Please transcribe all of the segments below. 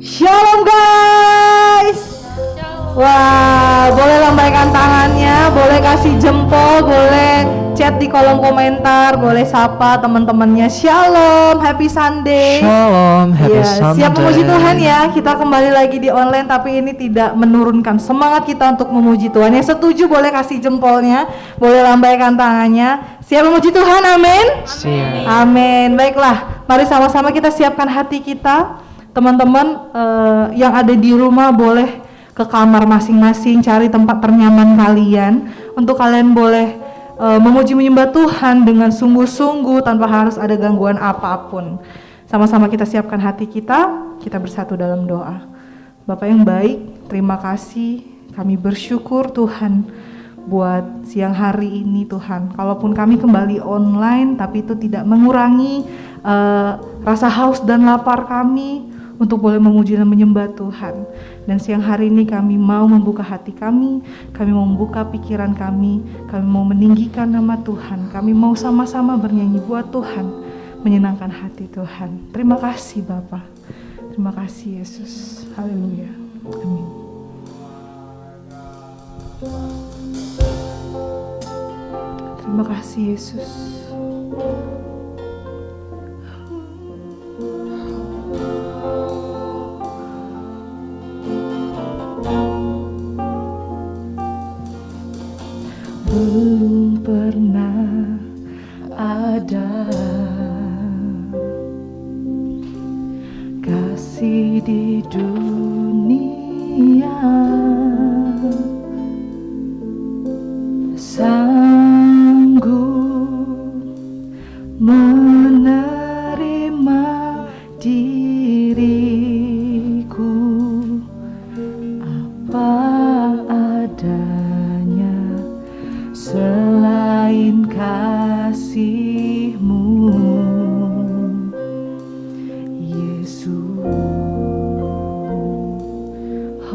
Shalom guys. Wah, boleh lambaikan tangannya, boleh kasih jempol, boleh chat di kolom komentar, boleh sapa teman-temannya. Shalom, happy Sunday. Shalom, happy Sunday. Siap memuji Tuhan ya. Kita kembali lagi di online, tapi ini tidak menurunkan semangat kita untuk memuji Tuhan. Yang setuju boleh kasih jempolnya, boleh lambaikan tangannya. Siap memuji Tuhan, amin. Siap. Amin. Baiklah, mari sama-sama kita siapkan hati kita. Teman-teman yang ada di rumah boleh ke kamar masing-masing, cari tempat ternyaman kalian untuk kalian boleh memuji menyembah Tuhan dengan sungguh-sungguh tanpa harus ada gangguan apapun. Sama-sama kita siapkan hati kita bersatu dalam doa. Bapa yang baik, terima kasih, kami bersyukur Tuhan buat siang hari ini Tuhan. Kalaupun kami kembali online, tapi itu tidak mengurangi rasa haus dan lapar kami untuk boleh memuji dan menyembah Tuhan. Dan siang hari ini kami mau membuka hati kami mau membuka pikiran kami mau meninggikan nama Tuhan, kami mau sama-sama bernyanyi buat Tuhan, menyenangkan hati Tuhan. Terima kasih Bapa, terima kasih Yesus, haleluya, amin. Terima kasih Yesus. Belum pernah ada kasih di dunia sanggup menerima diriku apa adanya selain kasih-Mu, Yesus.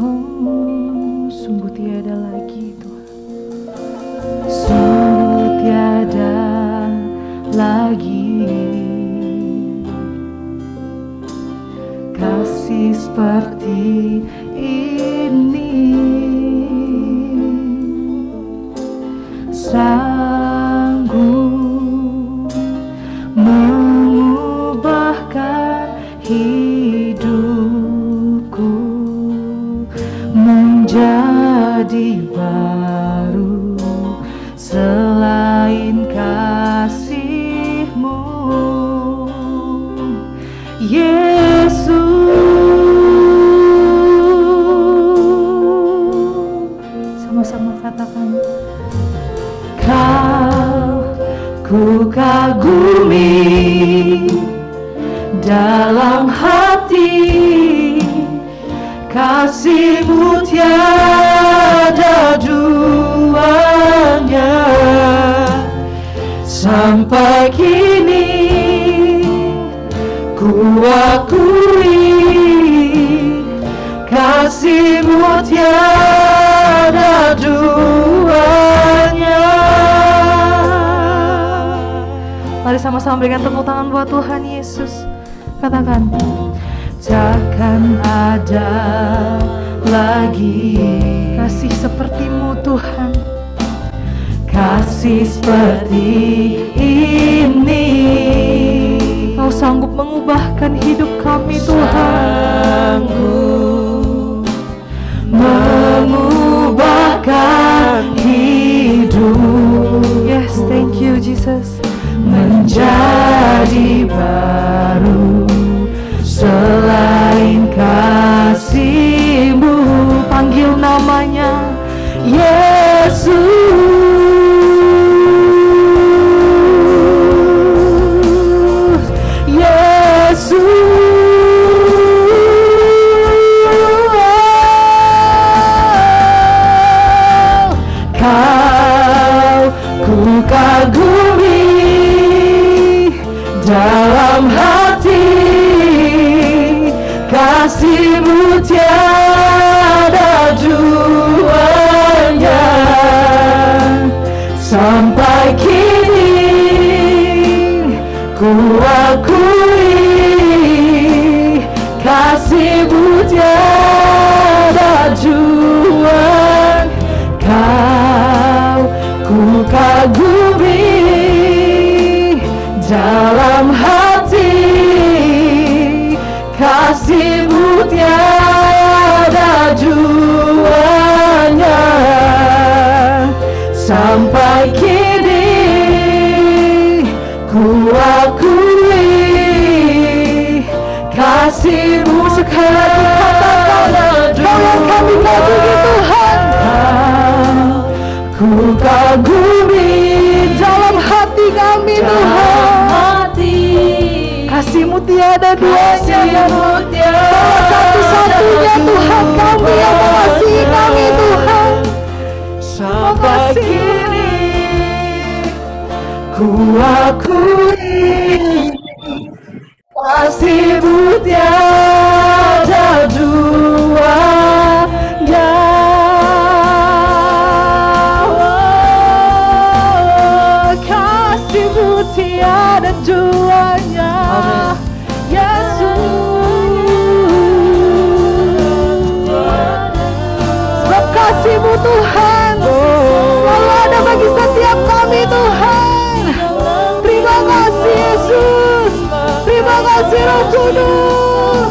Oh, sungguh tiada lagi Tuhan, sungguh tiada lagi kasih seperti ini, sanggup mengubahkan hidupku menjadi baru selain kasih-Mu, Yesus. Sama-sama katakan, ku kagumi dalam hati, kasih-Mu tiada duanya. Sampai kini ku akui kasih-Mu tiada duanya. Mari sama-sama berikan tepuk tangan buat Tuhan Yesus. Katakan, takkan ada lagi kasih seperti-Mu Tuhan, kasih seperti ini. Kau sanggup mengubahkan hidup kami Tuhan, sanggup mengubahkan hidup. Yes, thank you Jesus. Menjadi baru selain kasih-Mu. Panggil namanya Yesus. Ku kagumi dalam hati, kasih-Mu tiada duanya. Sampai kini ku akui kasih-Mu tiada duanya. Sampai kini ku akui kasih-Mu. Sekali lagi katakan, Kau yang kami kagumi Tuhan. Ku kagumi dalam hati kami Tuhan. Kasih-Mu tiada duanya. Kau satu-satunya Tuhan kami yang mengasihi kami Tuhan. Sampai kini ku akui kasih-Mu tiada duanya. Kasih-Mu tiada duanya. Sebab kasih-Mu Tuhan selalu ada bagi setiap kami Tuhan. Terima kasih Yesus. Terima kasih Roh Kudus.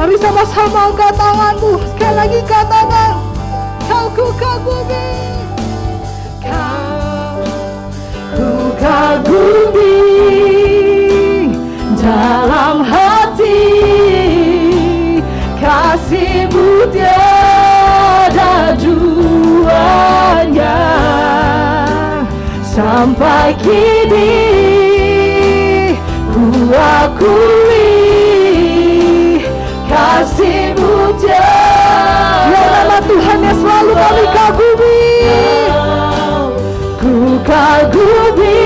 Mari sama-sama angkat tanganmu. Sekali lagi katakan, Kau ku kagumi. Ku kagumi dalam hati. Kasih-Mu tiada duanya. Sampai kini ku akui kasih-Mu tiada. Ya nama Tuhan yang selalu kami kagumi. Ku kagumi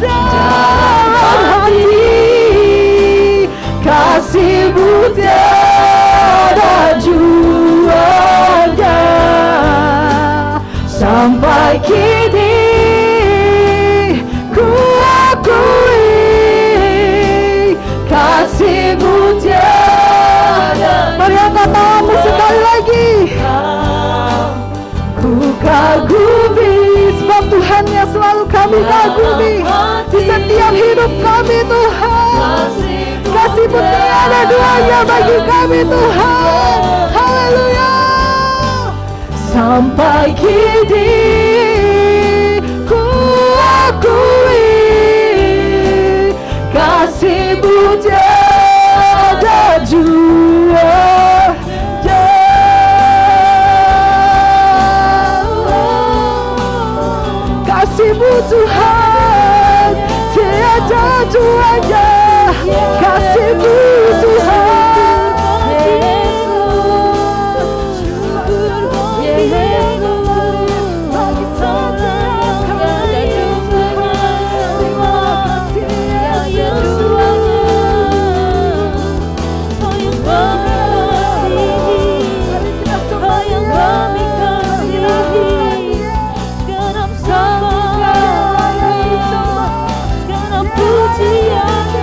dalam hati. Kasih-Mu tiada duanya. Sampai kini ku akui kasih-Mu tiada. Mari angkat tanganmu sekali lagi. Ku kagumi, sebab Tuhan yang selalu kami kagumi di setiap hidup kami Tuhan. Kasih-Mu tiada duanya bagi kami Tuhan. Haleluya. Sampai kini ku akui kasih-Mu tiada duanya. Kasih-Mu Tuhan tiada duanya. Kasih-Mu Tuhan. Pujian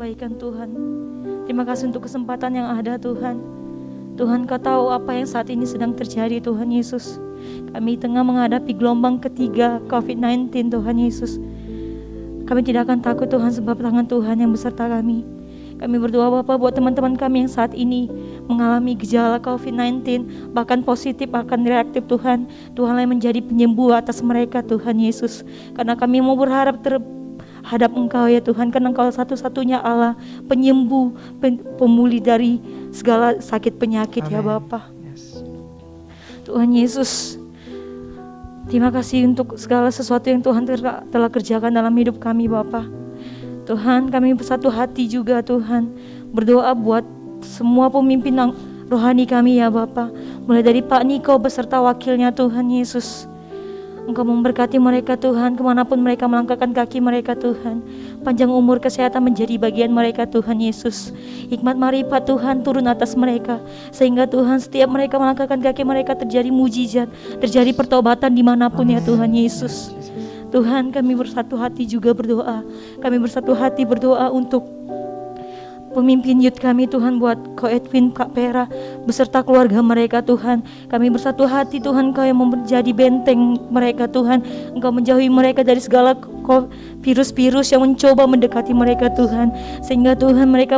kebaikan Tuhan. Terima kasih untuk kesempatan yang ada Tuhan. Tuhan, Kau tahu apa yang saat ini sedang terjadi Tuhan Yesus. Kami tengah menghadapi gelombang ketiga COVID-19 Tuhan Yesus. Kami tidak akan takut Tuhan, sebab tangan Tuhan yang beserta kami. Kami berdoa Bapa buat teman-teman kami yang saat ini mengalami gejala COVID-19, bahkan positif, bahkan reaktif Tuhan. Tuhanlah yang menjadi penyembuh atas mereka Tuhan Yesus. Karena kami mau berharap terhadap Engkau ya Tuhan, karena Engkau satu-satunya Allah penyembuh, pemulih dari segala sakit penyakit. Amen. Ya Bapa. Yes. Tuhan Yesus, terima kasih untuk segala sesuatu yang Tuhan telah kerjakan dalam hidup kami Bapa. Tuhan, kami bersatu hati juga Tuhan, berdoa buat semua pemimpin rohani kami ya Bapa. Mulai dari Pak Niko beserta wakilnya Tuhan Yesus. Engkau memberkati mereka Tuhan, kemanapun mereka melangkahkan kaki mereka Tuhan. Panjang umur, kesehatan menjadi bagian mereka Tuhan Yesus. Hikmat marifat Tuhan turun atas mereka, sehingga Tuhan setiap mereka melangkahkan kaki mereka terjadi mujizat, terjadi pertobatan dimanapun ya Tuhan Yesus. Tuhan, kami bersatu hati juga berdoa. Kami bersatu hati berdoa untuk pemimpin youth kami Tuhan, buat Ko Edwin, Kak Pera beserta keluarga mereka Tuhan. Kami bersatu hati Tuhan, Kau yang menjadi benteng mereka Tuhan. Engkau menjauhi mereka dari segala virus-virus yang mencoba mendekati mereka Tuhan, sehingga Tuhan mereka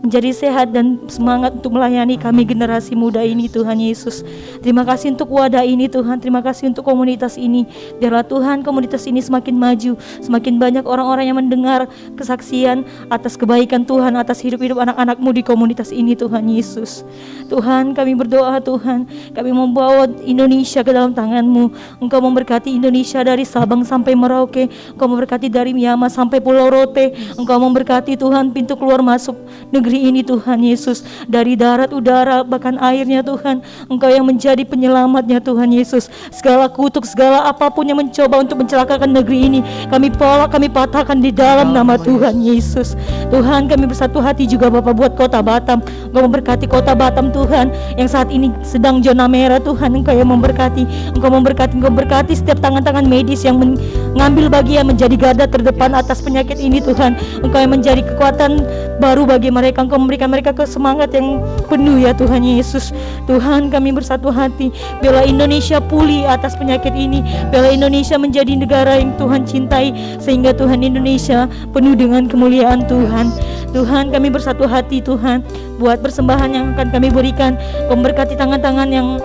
menjadi sehat dan semangat untuk melayani kami generasi muda ini Tuhan Yesus. Terima kasih untuk wadah ini Tuhan, terima kasih untuk komunitas ini. Biarlah Tuhan komunitas ini semakin maju, semakin banyak orang-orang yang mendengar kesaksian atas kebaikan Tuhan, atas hidup-hidup anak-anak-Mu di komunitas ini Tuhan Yesus. Tuhan, kami berdoa Tuhan, kami membawa Indonesia ke dalam tangan-Mu. Engkau memberkati Indonesia dari Sabang sampai Merauke, Engkau memberkati dari Myanmar sampai Pulau Rote. Engkau memberkati Tuhan pintu keluar masuk negeri ini Tuhan Yesus, dari darat, udara, bahkan airnya Tuhan. Engkau yang menjadi penyelamatnya Tuhan Yesus. Segala kutuk, segala apapun yang mencoba untuk mencelakakan negeri ini, kami polak, kami patahkan di dalam nama Tuhan Yesus. Tuhan, kami bersatu hati juga Bapak buat kota Batam. Engkau memberkati kota Batam Tuhan, yang saat ini sedang zona merah Tuhan. Engkau yang memberkati, Engkau memberkati setiap tangan-tangan medis yang mengambil bagian menjadi garda terdepan atas penyakit ini Tuhan. Engkau yang menjadi kekuatan baru bagi mereka. Engkau memberikan mereka kesemangat yang penuh ya Tuhan Yesus. Tuhan, kami bersatu hati, biarlah Indonesia pulih atas penyakit ini. Biarlah Indonesia menjadi negara yang Tuhan cintai, sehingga Tuhan Indonesia penuh dengan kemuliaan Tuhan. Tuhan, kami bersatu hati Tuhan buat persembahan yang akan kami berikan. Memberkati tangan-tangan yang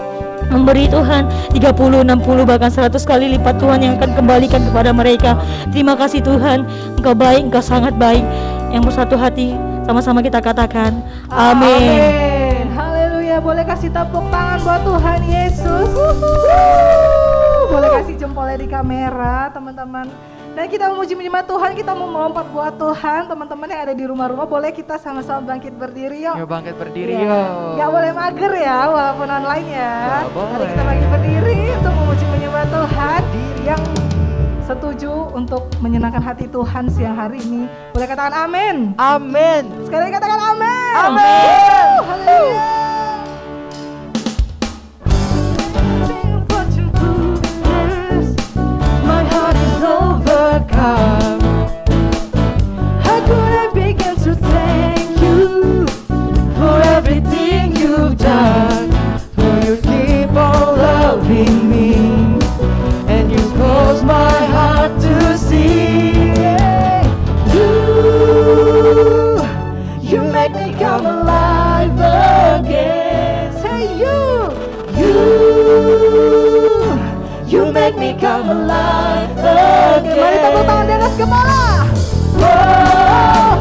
memberi Tuhan 30, 60 bahkan 100 kali lipat Tuhan yang akan kembalikan kepada mereka. Terima kasih Tuhan, Engkau baik, Engkau sangat baik. Yang bersatu hati sama-sama kita katakan amin. Haleluya. Boleh kasih tepuk tangan buat Tuhan Yesus. Boleh kasih jempolnya di kamera teman-teman. Dan kita memuji menyembah Tuhan, kita mau melompat buat Tuhan. Teman-teman yang ada di rumah-rumah, boleh kita sama-sama bangkit berdiri yuk. Yuk bangkit berdiri yuk. Gak boleh mager ya, walaupun online ya. Mari kita bangkit berdiri untuk memuji menyembah Tuhan. Yang setuju untuk menyenangkan hati Tuhan siang hari ini, boleh katakan amin. Amin. Sekali lagi katakan amin. Amin. Haleluya. How could I begin to thank you for everything you've done? For you keep on loving me, and you cause my heart to see. You make me come alive again. Say you make me come alive again. Mari tepuk tangan di atas kepala. Oh,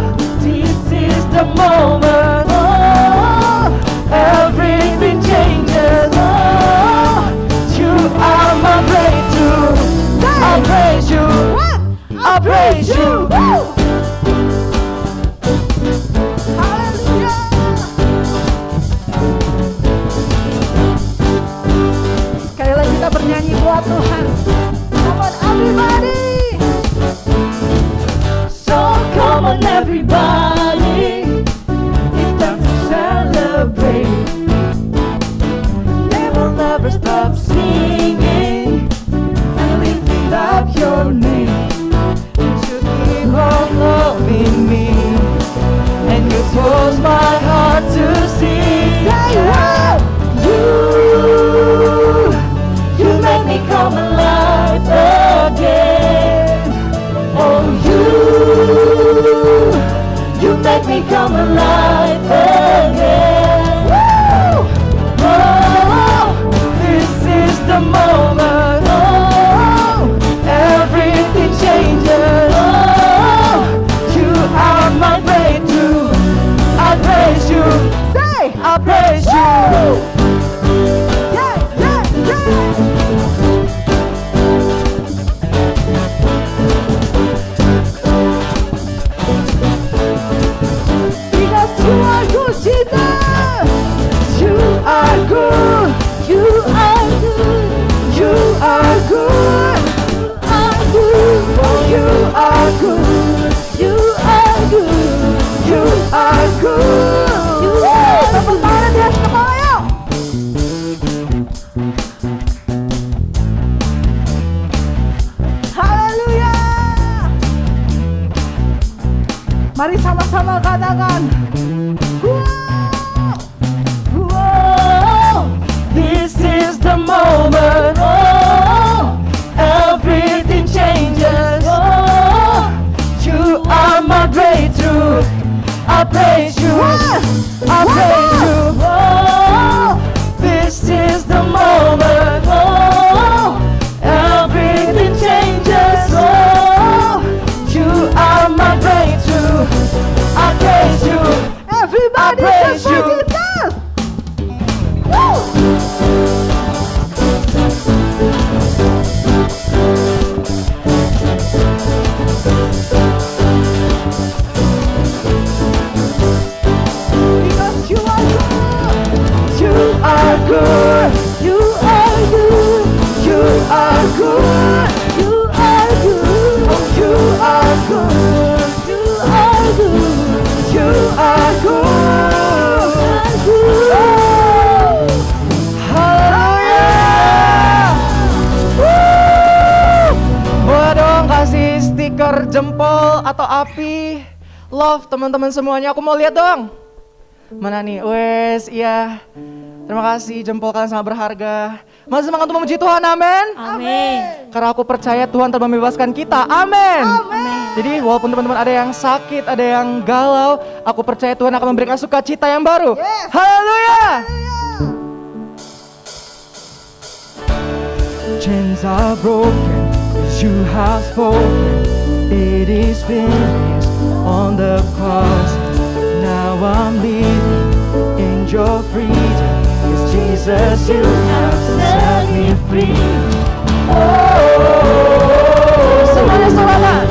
this is the moment. Oh, everything changes. Oh, you are my breakthrough. I praise you. I praise you. Haleluya. Sekali lagi kita bernyanyi buat Tuhan. Come on everybody. So come on everybody, it's time to celebrate. Never stop singing and lifting up your name. You should keep on loving me. Mari sama-sama katakan. This is the moment. Oh, everything changes. Oh, you are my breakthrough. I praise you. I praise you. Oh, this is the moment. Oh, everything changes. Oh, you are my breakthrough. I praise you. Everybody I praise just like you. Jesus. Because you are good. You are good. You are good. You are good. You are good. You are good. You are good. You are good. Haleluya. Boleh dong kasih stiker jempol atau api love teman-teman semuanya. Aku mau lihat dong. Mana nih? Wes, iya. Terima kasih, jempol kalian sangat berharga. Masih semangat untuk memuji Tuhan, amin. Amin. Karena aku percaya Tuhan telah membebaskan kita, amin. Amin. Jadi walaupun teman-teman ada yang sakit, ada yang galau, aku percaya Tuhan akan memberikan sukacita yang baru. Haleluya. Chains are broken, 'cause you have spoken. It is finished on the cross. Now I'm living in your freedom, 'cause Jesus, you have set me free. Oh, semuanya sorangan.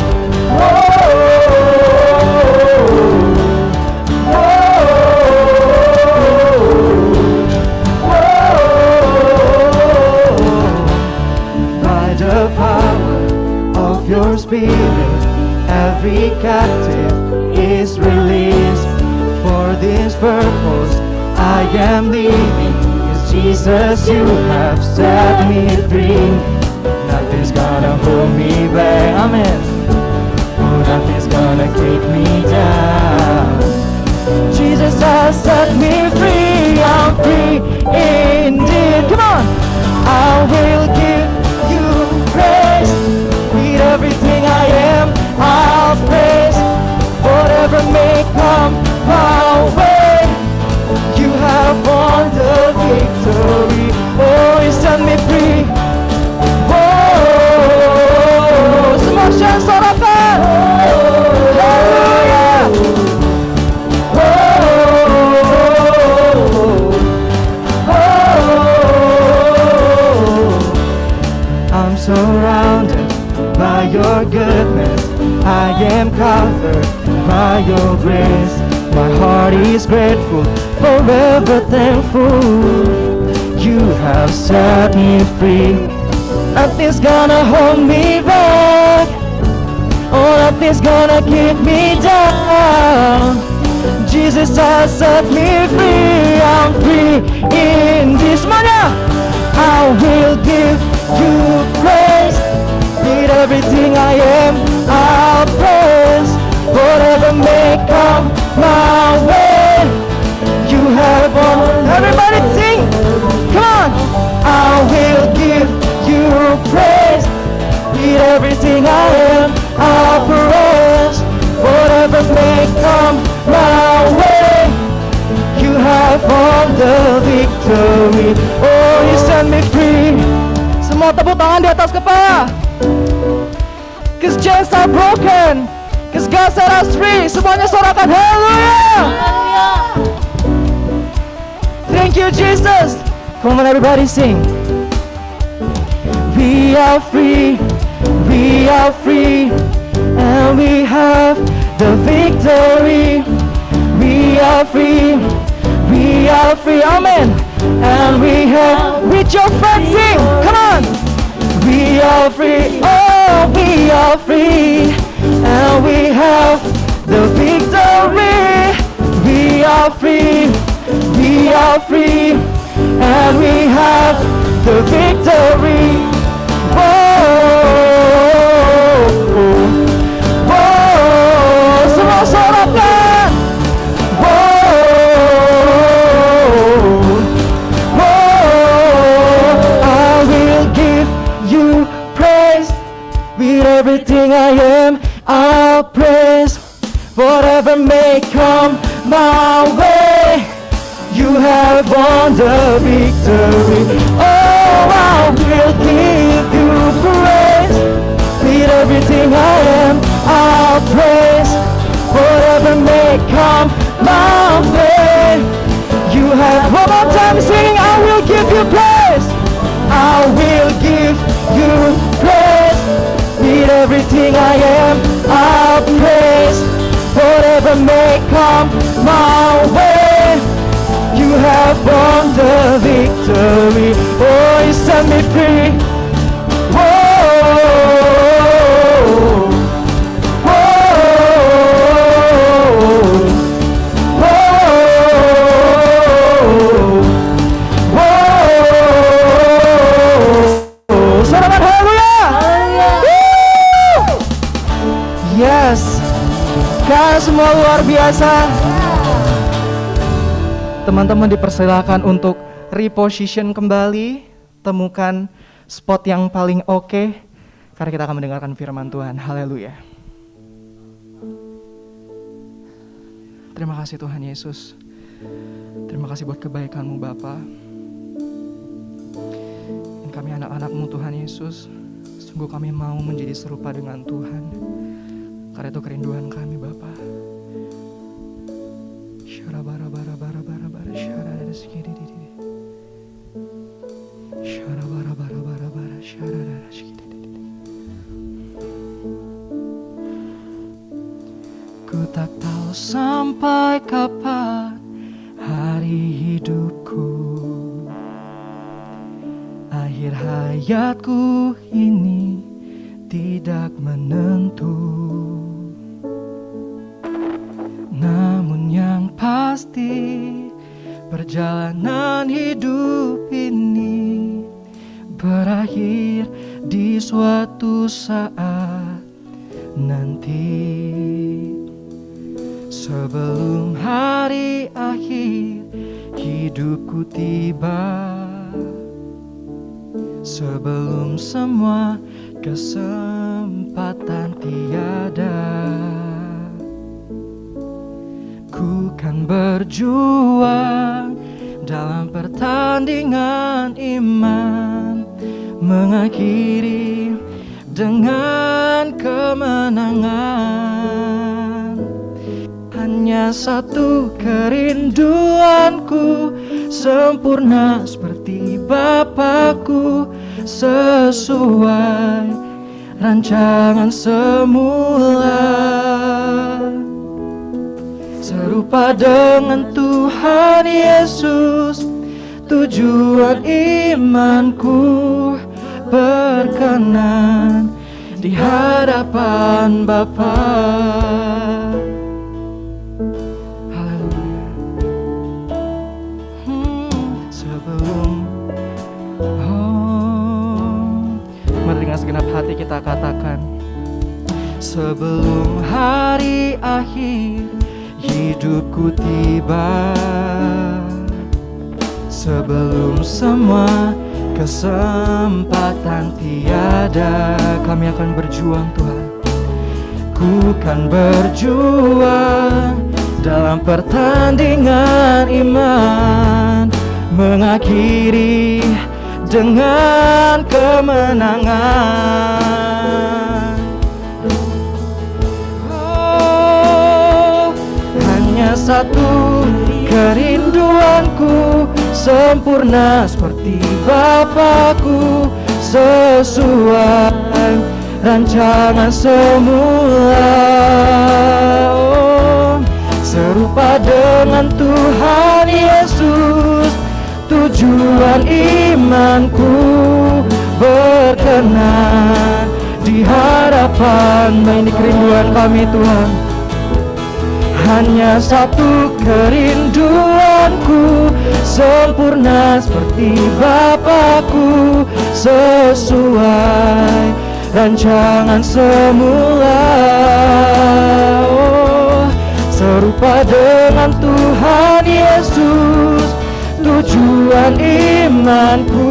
By the power of your Spirit, every captive is released. For this purpose I am living, 'cause Jesus, you have set me free. Nothing's gonna hold me back, amen. Oh, nothing's gonna keep me down. Jesus has set me free, I'm free indeed. Come on! I will give you praise. With everything I am, I'll praise. Whatever may come my way, you have won the victory. Oh, you set me free. Oh, semua yang sorakan. Haleluya. I'm surrounded by your goodness. I am covered by your grace. My heart is grateful, forever thankful. You have set me free. Nothing's gonna hold me back. Oh, nothing's gonna keep me down. Jesus has set me free. I'm free in this manner. I will give you praise. With everything I am, I'll praise. Whatever may come my way, you have won. Everybody sing, come on. I will give you praise. With everything I am, I'll praise. Whatever may come my way, you have won the victory. Oh, you set me free. Semua tepuk tangan di atas kepala. 'Cause chains are broken, 'cause God set us free. Semuanya sorakan haleluya. Thank you, Jesus. Come on, everybody sing. We are free, and we have the victory. We are free, amen. And we have, with your friends sing, come on. We are free, oh, we are free, and we have the victory. We are free, and we have the victory. Whoa, whoa, semua sorak everything I am, I'll praise. Whatever may come my way, you have won the victory. Oh, I will give you praise. With everything I am, I'll praise. Whatever may come my way, you have. One more time singing, I will give you praise. I will give you praise. With everything I am, I'll praise. Whatever may come my way, you have won the victory. Oh, you set me free. Whoa, whoa, whoa. Selamat haleluya. Yes. Kalian semua luar biasa. Teman-teman dipersilakan untuk reposition kembali, temukan spot yang paling oke, karena kita akan mendengarkan firman Tuhan. Haleluya. Terima kasih Tuhan Yesus. Terima kasih buat kebaikan-Mu Bapa. Dan kami anak-anak-Mu Tuhan Yesus, sungguh kami mau menjadi serupa dengan Tuhan. Karena itu kerinduan kami Bapa. Ku tak tahu sampai kapan hari hidupku, akhir hayatku ini tidak menentu. Namun yang pasti perjalanan hidup ini berakhir di suatu saat nanti. Sebelum hari akhir hidupku tiba, sebelum semua kesempatan tiada, ku kan berjuang dalam pertandingan iman, mengakhiri dengan kemenangan. Hanya satu kerinduanku, sempurna seperti Bapakku, sesuai rancangan semula. Serupa dengan Tuhan Yesus, tujuan imanku berkenan di hadapan Bapa. Haleluya. Mari dengan segenap hati kita katakan, sebelum hari akhir hidupku tiba, sebelum semua kesempatan tiada, kami akan berjuang Tuhan. Ku kan berjuang dalam pertandingan iman, mengakhiri dengan kemenangan. Oh, hanya satu kerinduanku, sempurna seperti Bapakku, sesuai rancangan semula. Oh, serupa dengan Tuhan Yesus, tujuan imanku berkenan di hadapan. Ini kerinduan kami Tuhan. Hanya satu kerinduanku, sempurna seperti Bapakku, sesuai rancangan semula. Oh, serupa dengan Tuhan Yesus, tujuan imanku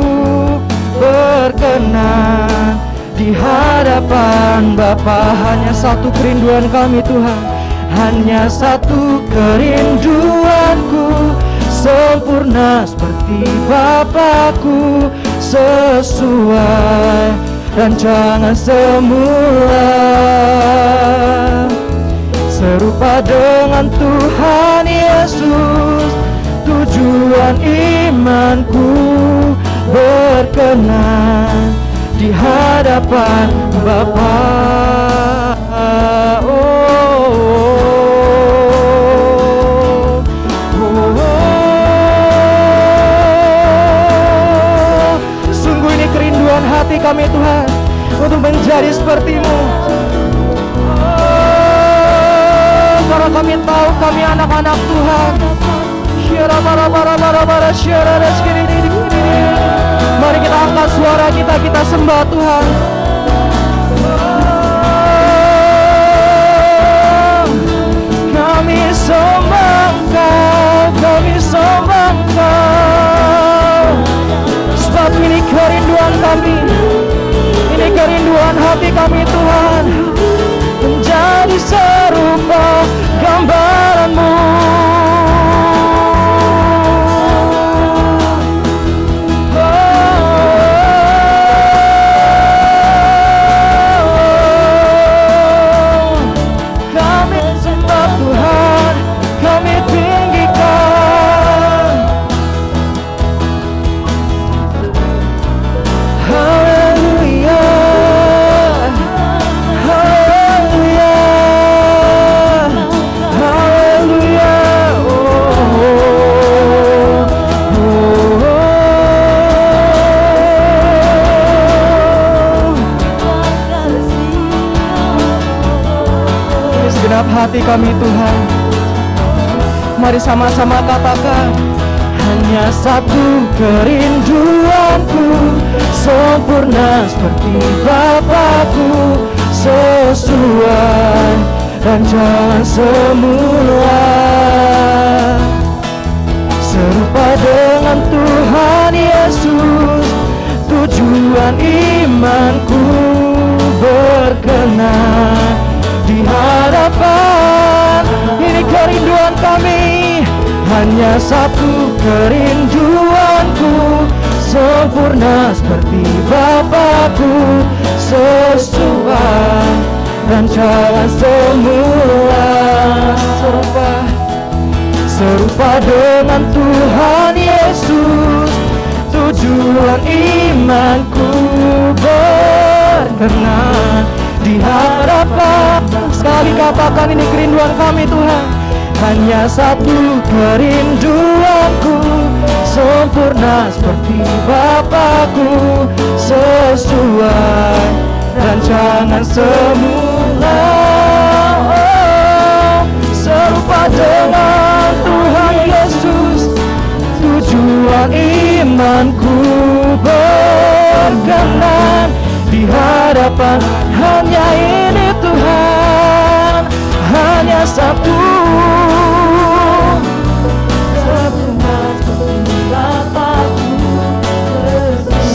berkenan di hadapan Bapa. Hanya satu kerinduan kami Tuhan, hanya satu kerinduanku, sempurna seperti Bapakku, sesuai rancangan semula, serupa dengan Tuhan Yesus. Tujuan imanku berkenan di hadapan Bapa. Sungguh ini kerinduan hati kami Tuhan, untuk menjadi seperti-Mu. Karena kami tahu kami anak-anak Tuhan. Mari kita angkat suara kita, kita sembah Tuhan. Kami sembah Engkau, kami sembah Engkau. Sebab ini kerinduan kami, ini kerinduan hati kami Tuhan, menjadi serupa gambaran-Mu. Hati kami Tuhan, mari sama-sama katakan, hanya satu kerinduanku, sempurna seperti Bapakku, sesuai rancangan semula, serupa dengan Tuhan Yesus. Tujuan imanku berkenan di hadapan, ini kerinduan kami, hanya satu kerinduanku, sempurna seperti Bapakku, sesuai rancangan semula, serupa dengan Tuhan Yesus. Tujuan imanku berkenan di hadapan. Sekali katakan, ini kerinduan kami Tuhan, hanya satu kerinduanku, sempurna seperti Bapakku, sesuai rancangan semula, serupa dengan Tuhan Yesus. Tujuan imanku berkenan di hadapan, hanya ini Tuhan, hanya satu,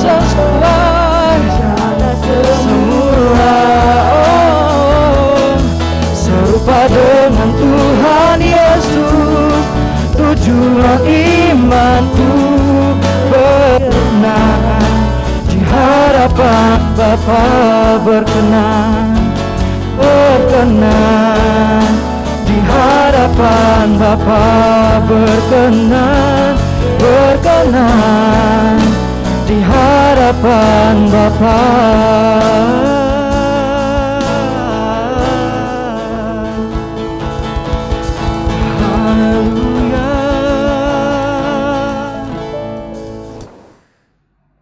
sesuai semula, serupa dengan Tuhan Yesus. Tujuan imanku berkenan di hadapan Bapa, berkenan, berkenan di hadapan Bapa, berkenan, berkenan di hadapan Bapa.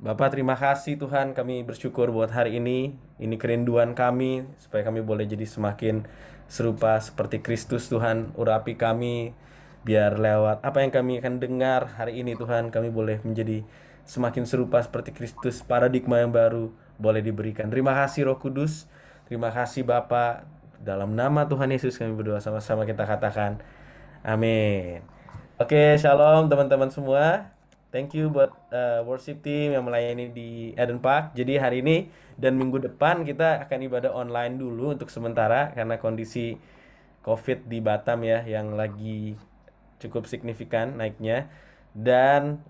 Bapak, terima kasih Tuhan, kami bersyukur buat hari ini. Ini kerinduan kami, supaya kami boleh jadi semakin serupa seperti Kristus. Tuhan, urapi kami, biar lewat apa yang kami akan dengar hari ini Tuhan, kami boleh menjadi semakin serupa seperti Kristus. Paradigma yang baru boleh diberikan. Terima kasih Roh Kudus, terima kasih Bapak. Dalam nama Tuhan Yesus kami berdoa, sama-sama kita katakan amin. Oke, shalom teman-teman semua. Thank you buat worship team yang melayani di Eden Park. Jadi hari ini dan minggu depan kita akan ibadah online dulu untuk sementara karena kondisi COVID di Batam ya yang lagi cukup signifikan naiknya. Dan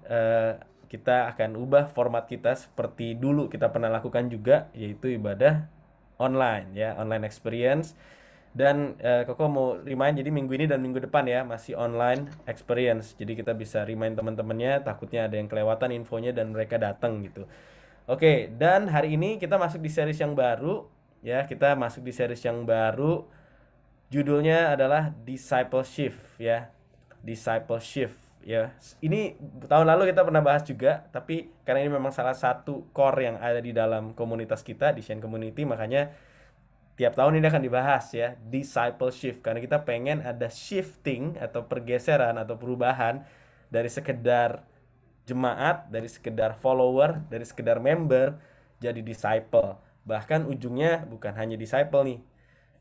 kita akan ubah format kita seperti dulu kita pernah lakukan juga, yaitu ibadah online ya, online experience. Dan Koko mau remind, jadi minggu ini dan minggu depan ya masih online experience. Jadi kita bisa remind teman-temannya, takutnya ada yang kelewatan infonya dan mereka datang gitu. Oke, dan hari ini kita masuk di series yang baru ya. Kita masuk di series yang baru. Judulnya adalah Discipleship ya. Discipleship ya. Ini tahun lalu kita pernah bahas juga, tapi karena ini memang salah satu core yang ada di dalam komunitas kita, di Shine Community, makanya tiap tahun ini akan dibahas ya, discipleship, karena kita pengen ada shifting atau pergeseran atau perubahan dari sekedar jemaat, dari sekedar follower, dari sekedar member jadi disciple. Bahkan ujungnya bukan hanya disciple nih,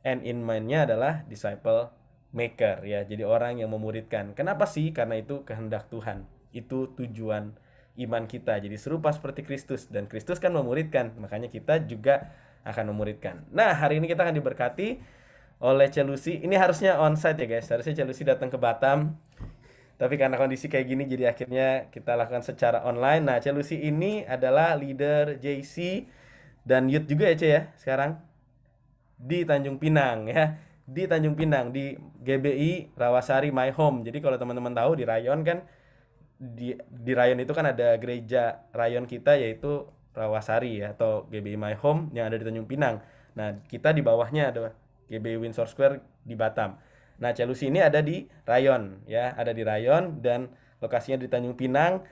end in mind-nya adalah disciple maker ya, jadi orang yang memuridkan. Kenapa sih? Karena itu kehendak Tuhan, itu tujuan iman kita, jadi serupa seperti Kristus, dan Kristus kan memuridkan, makanya kita juga akan memuridkan. Nah, hari ini kita akan diberkati oleh Celusi. Ini harusnya onsite ya guys, harusnya Celusi datang ke Batam, tapi karena kondisi kayak gini jadi akhirnya kita lakukan secara online. Nah, Celusi ini adalah leader JC dan youth juga ya Ce ya sekarang di Tanjung Pinang ya, di Tanjung Pinang di GBI Rawasari My Home. Jadi kalau teman-teman tahu di rayon kan, di rayon itu kan ada gereja rayon kita yaitu Rawasari ya, atau GBI My Home yang ada di Tanjung Pinang. Nah, kita di bawahnya ada GBI Windsor Square di Batam. Nah, Celusi ini ada di rayon ya, ada di rayon dan lokasinya di Tanjung Pinang.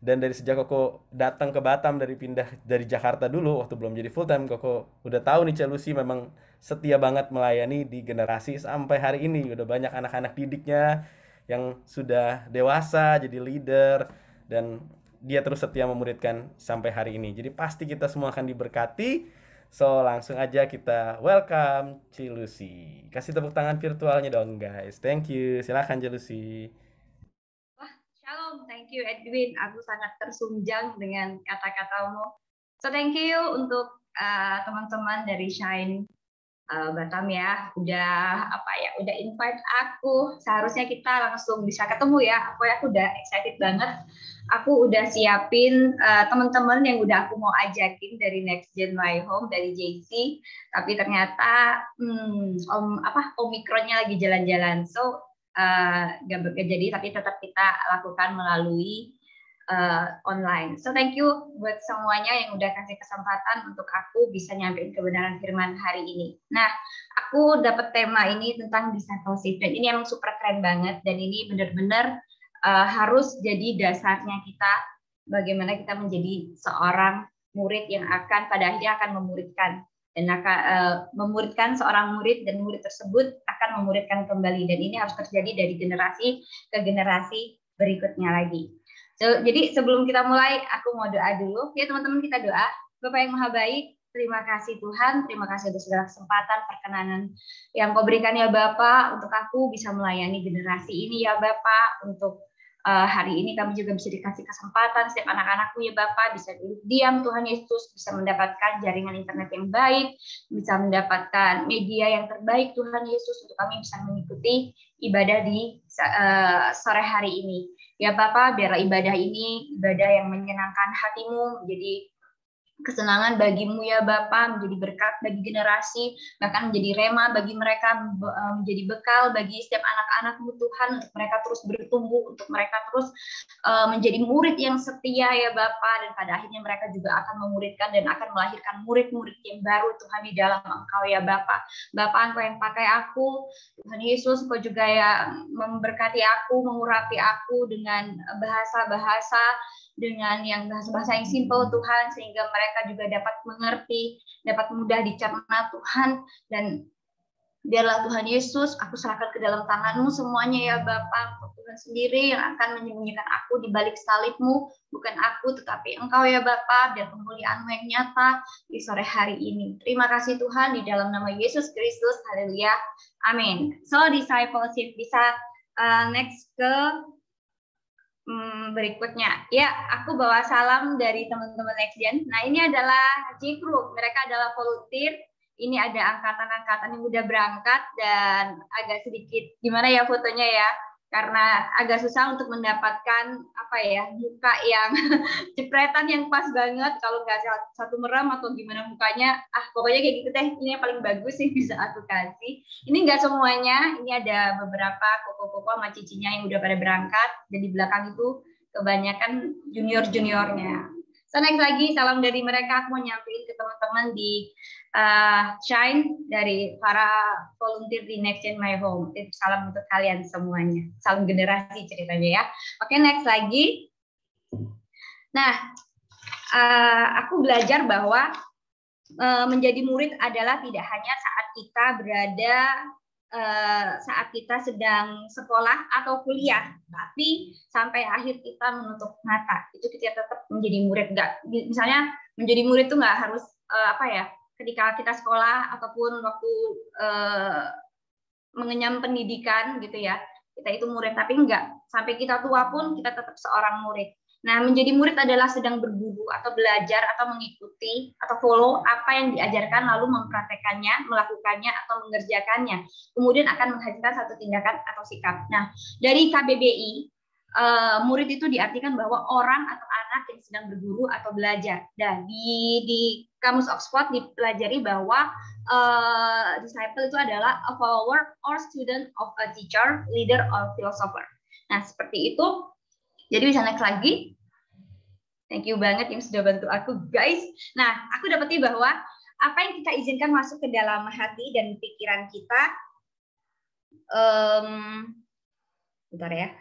Dan dari sejak Koko datang ke Batam pindah dari Jakarta dulu waktu belum jadi full time, Koko udah tahu nih Celusi memang setia banget melayani di generasi sampai hari ini. Udah banyak anak-anak didiknya yang sudah dewasa jadi leader, dan dia terus setia memuridkan sampai hari ini. Jadi pasti kita semua akan diberkati. So langsung aja kita welcome Celusi. Kasih tepuk tangan virtualnya dong guys. Thank you. Silakan Celusi. Wah, shalom. Thank you Edwin. Aku sangat tersunjang dengan kata-katamu. So thank you untuk teman-teman dari Shine Batam ya, udah invite aku. Seharusnya kita langsung bisa ketemu ya. Aku udah excited banget. Aku udah siapin teman-teman yang udah aku mau ajakin dari Next Gen My Home, dari JC. Tapi ternyata Omikronnya lagi jalan-jalan. So gak jadi, tapi tetap kita lakukan melalui online. So thank you buat semuanya yang udah kasih kesempatan untuk aku bisa nyampein kebenaran firman hari ini. Nah, aku dapat tema ini tentang discipleship, dan ini emang super keren banget, dan ini benar-benar harus jadi dasarnya kita, bagaimana kita menjadi seorang murid yang akan pada akhirnya akan memuridkan, dan akan memuridkan seorang murid, dan murid tersebut akan memuridkan kembali, dan ini harus terjadi dari generasi ke generasi berikutnya lagi. So, jadi sebelum kita mulai, aku mau doa dulu. Ya teman-teman, kita doa. Bapak yang Maha Baik, terima kasih Tuhan, terima kasih untuk segala kesempatan, perkenanan yang Kau berikan ya Bapak, untuk aku bisa melayani generasi ini ya Bapak, untuk hari ini kami juga bisa dikasih kesempatan, setiap anak-anakku ya Bapak, bisa duduk diam Tuhan Yesus, bisa mendapatkan jaringan internet yang baik, bisa mendapatkan media yang terbaik Tuhan Yesus, untuk kami bisa mengikuti ibadah di sore hari ini. Ya Bapak, biarlah ibadah ini ibadah yang menyenangkan hatimu, menjadi kesenangan bagimu ya Bapak, menjadi berkat bagi generasi, bahkan menjadi rema bagi mereka, menjadi bekal bagi setiap anak-anak-Mu Tuhan, untuk mereka terus bertumbuh, untuk mereka terus menjadi murid yang setia ya Bapak, dan pada akhirnya mereka juga akan memuridkan dan akan melahirkan murid-murid yang baru Tuhan di dalam Engkau ya Bapak. Bapak, Engkau yang pakai aku, Tuhan Yesus, Engkau juga ya memberkati aku, mengurapi aku dengan bahasa-bahasa, dengan yang bahasa-bahasa yang simple Tuhan, sehingga mereka juga dapat mengerti, dapat mudah dicerna Tuhan. Dan biarlah Tuhan Yesus, aku serahkan ke dalam tangan-Mu semuanya ya Bapak. Tuhan sendiri yang akan menyembunyikan aku di balik salib-Mu, bukan aku tetapi Engkau ya Bapak. Biar kemuliaan-Mu yang nyata di sore hari ini. Terima kasih Tuhan, di dalam nama Yesus Kristus. Haleluya, amin. So discipleship, bisa next ke berikutnya. Ya, aku bawa salam dari teman-teman NextGen. Nah, ini adalah J-Crew. Mereka adalah volunteer. Ini ada angkatan-angkatan yang udah berangkat dan agak sedikit gimana ya fotonya ya. Karena agak susah untuk mendapatkan apa ya, muka yang jepretan yang pas banget. Kalau nggak satu merem atau gimana mukanya, pokoknya kayak gitu deh. Ini yang paling bagus sih bisa aku kasih. Ini nggak semuanya, ini ada beberapa koko-koko sama cicinya yang udah pada berangkat. Dan di belakang itu kebanyakan junior-juniornya. So next lagi, salam dari mereka. Aku mau nyampein ke teman-teman di Shine dari para volunteer di Next Gen My Home. Salam untuk kalian semuanya. Salam generasi ceritanya ya. Oke, next lagi. Nah, aku belajar bahwa menjadi murid adalah tidak hanya saat kita berada saat kita sedang sekolah atau kuliah, tapi sampai akhir kita menutup mata itu kita tetap menjadi murid. Nggak, misalnya menjadi murid itu nggak harus ketika kita sekolah ataupun waktu mengenyam pendidikan gitu ya, kita itu murid, tapi enggak, sampai kita tua pun kita tetap seorang murid. Nah, menjadi murid adalah sedang berguru atau belajar atau mengikuti atau follow apa yang diajarkan lalu mempraktekannya, melakukannya atau mengerjakannya. Kemudian akan menghasilkan satu tindakan atau sikap. Nah, dari KBBI, murid itu diartikan bahwa orang atau anak yang sedang berguru atau belajar. Dan di Kamus Oxford dipelajari bahwa disciple itu adalah a follower or student of a teacher, leader or philosopher. Nah, seperti itu. Jadi bisa next lagi. Thank you banget yang sudah bantu aku, guys. Nah, aku dapati bahwa apa yang kita izinkan masuk ke dalam hati dan pikiran kita, bentar ya.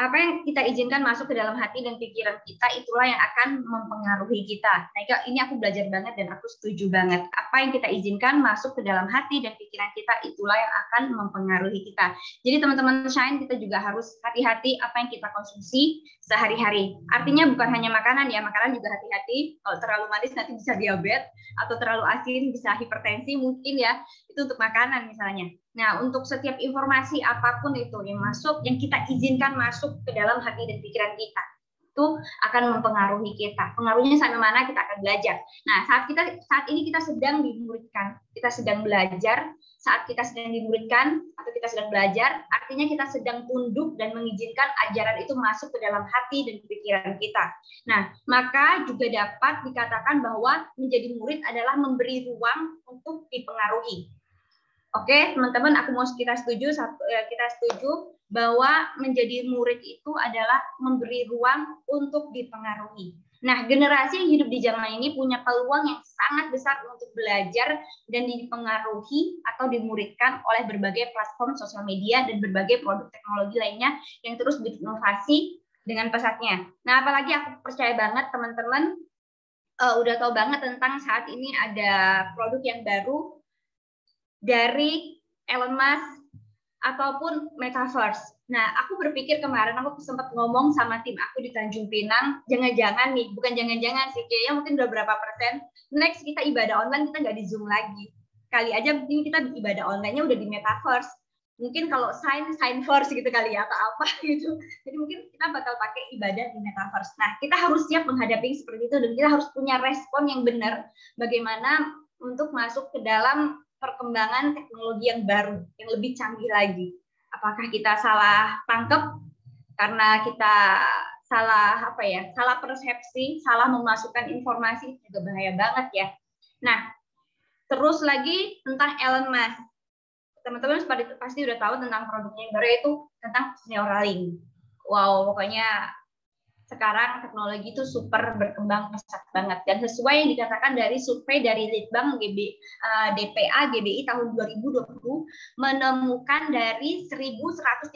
Apa yang kita izinkan masuk ke dalam hati dan pikiran kita, itulah yang akan mempengaruhi kita. Nah, ini aku belajar banget dan aku setuju banget. Apa yang kita izinkan masuk ke dalam hati dan pikiran kita, itulah yang akan mempengaruhi kita. Jadi teman-teman Shine, kita juga harus hati-hati apa yang kita konsumsi sehari-hari. Artinya bukan hanya makanan ya, makanan juga hati-hati. Kalau terlalu manis nanti bisa diabetes, atau terlalu asin bisa hipertensi mungkin ya. Itu untuk makanan misalnya. Nah, untuk setiap informasi apapun itu yang masuk, yang kita izinkan masuk ke dalam hati dan pikiran kita, itu akan mempengaruhi kita. Pengaruhnya sampai mana kita akan belajar. Nah, saat ini kita sedang dimuridkan, kita sedang belajar. Saat kita sedang dimuridkan atau kita sedang belajar, artinya kita sedang tunduk dan mengizinkan ajaran itu masuk ke dalam hati dan pikiran kita. Nah, maka juga dapat dikatakan bahwa menjadi murid adalah memberi ruang untuk dipengaruhi. Oke, teman-teman, aku mau kita setuju bahwa menjadi murid itu adalah memberi ruang untuk dipengaruhi. Nah, generasi yang hidup di zaman ini punya peluang yang sangat besar untuk belajar dan dipengaruhi atau dimuridkan oleh berbagai platform sosial media dan berbagai produk teknologi lainnya yang terus berinovasi dengan pesatnya. Nah, apalagi aku percaya banget teman-teman udah tahu banget tentang saat ini ada produk yang baru dari Elon Musk ataupun Metaverse. Nah, aku berpikir kemarin aku sempat ngomong sama tim aku di Tanjung Pinang, jangan-jangan nih, bukan jangan-jangan sih, kayaknya mungkin udah berapa persen, next kita ibadah online kita nggak di Zoom lagi. Kali aja ini kita ibadah online-nya udah di Metaverse. Mungkin kalau Signverse gitu kali ya, atau apa gitu. Jadi mungkin kita bakal pakai ibadah di Metaverse. Nah, kita harus siap menghadapi seperti itu, dan kita harus punya respon yang benar bagaimana untuk masuk ke dalam perkembangan teknologi yang baru, yang lebih canggih lagi. Apakah kita salah tangkap karena kita salah persepsi, salah memasukkan informasi, juga bahaya banget ya. Nah, terus lagi tentang Elon Musk. Teman-teman pasti udah tahu tentang produknya yang baru, itu tentang Neuralink. Wow, pokoknya sekarang teknologi itu super berkembang pesat banget, dan sesuai yang dikatakan dari survei dari Litbang DPA GBI tahun 2020 menemukan dari 1.138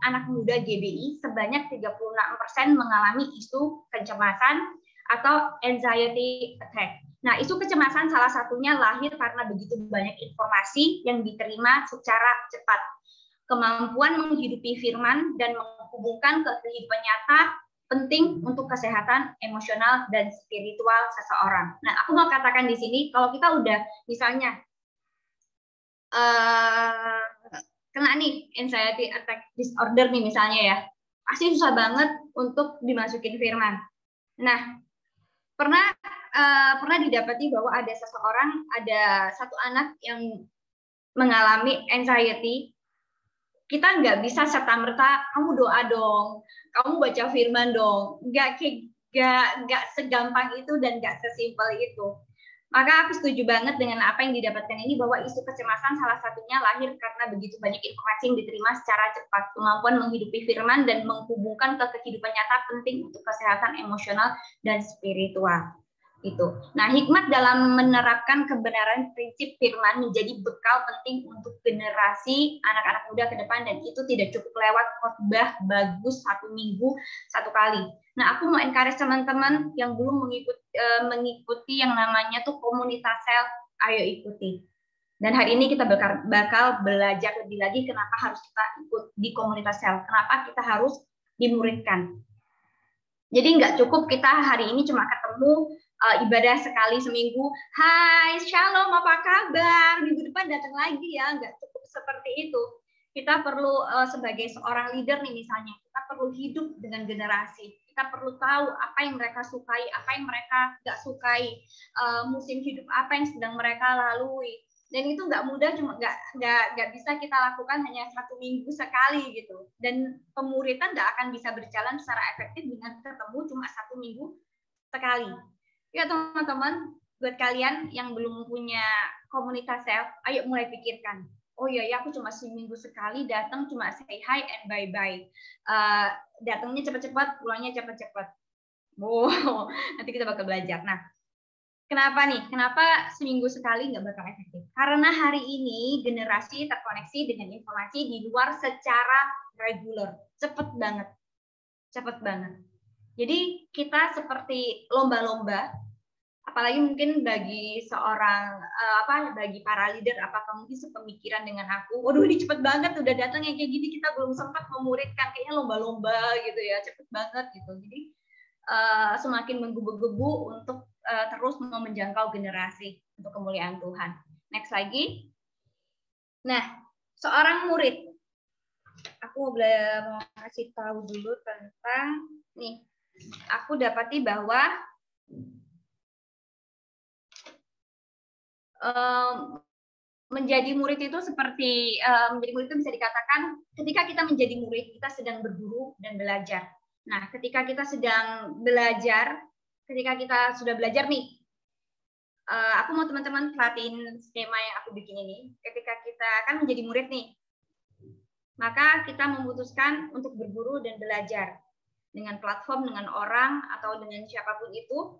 anak muda GBI sebanyak 36% mengalami isu kecemasan atau anxiety attack. Nah, isu kecemasan salah satunya lahir karena begitu banyak informasi yang diterima secara cepat. Kemampuan menghidupi firman dan menghubungkan ke kehidupan nyata penting untuk kesehatan emosional dan spiritual seseorang. Nah, aku mau katakan di sini, kalau kita udah misalnya kena nih anxiety attack disorder nih misalnya ya, pasti susah banget untuk dimasukin firman. Nah, pernah didapati bahwa ada satu anak yang mengalami anxiety. Kita nggak bisa serta-merta kamu doa dong, kamu baca firman dong, nggak segampang itu dan nggak sesimpel itu. Maka aku setuju banget dengan apa yang didapatkan ini, bahwa isu kecemasan salah satunya lahir karena begitu banyak informasi yang diterima secara cepat. Kemampuan menghidupi firman dan menghubungkan ke kehidupan nyata penting untuk kesehatan emosional dan spiritual. Itu. Nah, hikmat dalam menerapkan kebenaran prinsip firman menjadi bekal penting untuk generasi anak-anak muda ke depan, dan itu tidak cukup lewat khotbah bagus 1 minggu 1 kali. Nah, aku mau encourage teman-teman yang belum mengikuti yang namanya tuh komunitas sel, ayo ikuti. Dan hari ini kita bakal belajar lebih lagi kenapa harus kita ikut di komunitas sel, kenapa kita harus dimuridkan. Jadi nggak cukup kita hari ini cuma ketemu ibadah sekali seminggu, hai shalom apa kabar, minggu depan datang lagi ya, nggak cukup seperti itu. Kita perlu sebagai seorang leader nih misalnya, kita perlu hidup dengan generasi, kita perlu tahu apa yang mereka sukai, apa yang mereka nggak sukai, musim hidup apa yang sedang mereka lalui. Dan itu nggak mudah, cuma nggak bisa kita lakukan hanya 1 minggu sekali gitu. Dan pemuritan nggak akan bisa berjalan secara efektif dengan ketemu cuma 1 minggu sekali. Ya teman-teman, buat kalian yang belum punya komunitas sel, ayo mulai pikirkan. Oh iya ya, aku cuma seminggu sekali datang, cuma say hi and bye bye. Datangnya cepat-cepat, pulangnya cepat-cepat. Wow, nanti kita bakal belajar. Nah, kenapa nih? Kenapa seminggu sekali nggak bakal efektif? Karena hari ini generasi terkoneksi dengan informasi di luar secara reguler, cepet banget. Jadi kita seperti lomba-lomba, apalagi mungkin bagi seorang bagi para leader, apakah mungkin sepemikiran dengan aku? Waduh, ini cepet banget, udah datang yang kayak gini, kita belum sempat memuridkan, kayaknya lomba-lomba gitu ya, cepet banget gitu. Jadi semakin menggebu-gebu untuk terus mau menjangkau generasi untuk kemuliaan Tuhan. Next lagi. Nah, seorang murid. Aku mau kasih tahu dulu tentang nih. Aku dapati bahwa menjadi murid itu seperti menjadi murid itu bisa dikatakan ketika kita menjadi murid, kita sedang berguru dan belajar. Nah, ketika kita sedang belajar, ketika kita sudah belajar nih, aku mau teman-teman perhatiin skema yang aku bikin ini. Ketika kita kan menjadi murid nih, maka kita memutuskan untuk berguru dan belajar dengan platform, dengan orang, atau dengan siapapun itu.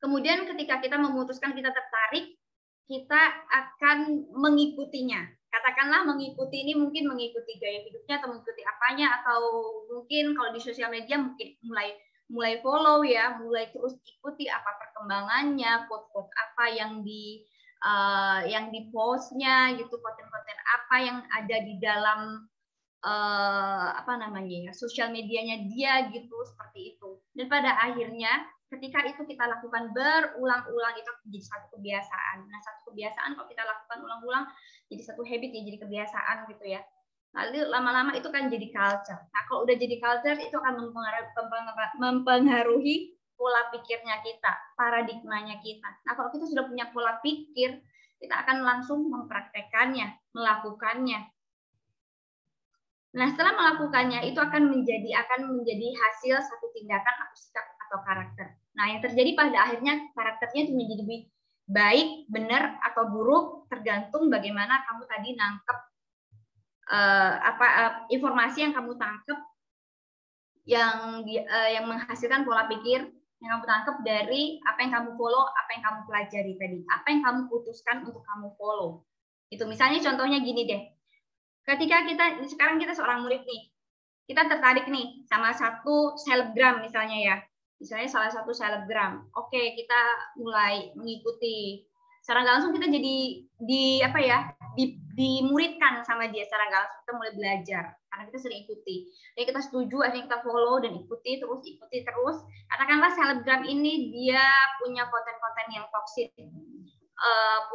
Kemudian ketika kita memutuskan kita tertarik, kita akan mengikutinya. Katakanlah mengikuti ini mungkin mengikuti gaya hidupnya atau mengikuti apanya, atau mungkin kalau di sosial media mungkin mulai follow ya, mulai terus ikuti apa perkembangannya, quote-quote apa yang di postnya gitu, konten-konten apa yang ada di dalam sosial medianya dia gitu, seperti itu. Dan pada akhirnya ketika itu kita lakukan berulang-ulang, itu menjadi satu kebiasaan. Nah, satu kebiasaan kalau kita lakukan ulang-ulang jadi satu habit ya, jadi kebiasaan gitu ya. Lalu lama-lama itu kan jadi culture. Nah, kalau udah jadi culture itu akan mempengaruhi pola pikirnya kita, paradigmanya kita. Nah, kalau kita sudah punya pola pikir, kita akan langsung mempraktekannya, melakukannya. Nah, setelah melakukannya itu akan menjadi hasil satu tindakan atau sikap atau karakter. Nah, yang terjadi pada akhirnya karakternya itu menjadi baik, benar atau buruk, tergantung bagaimana kamu tadi nangkep informasi yang kamu tangkep, yang menghasilkan pola pikir yang kamu tangkep dari apa yang kamu follow, apa yang kamu pelajari tadi, apa yang kamu putuskan untuk kamu follow. Itu misalnya contohnya gini deh. Ketika sekarang kita seorang murid nih, kita tertarik nih sama satu selebgram misalnya ya, misalnya salah satu selebgram. Oke, kita mulai mengikuti. Secara nggak langsung kita jadi dimuridkan sama dia, secara nggak langsung kita mulai belajar karena kita sering ikuti. Jadi kita setuju, akhirnya kita follow dan ikuti terus. Katakanlah selebgram ini dia punya konten-konten yang toksik,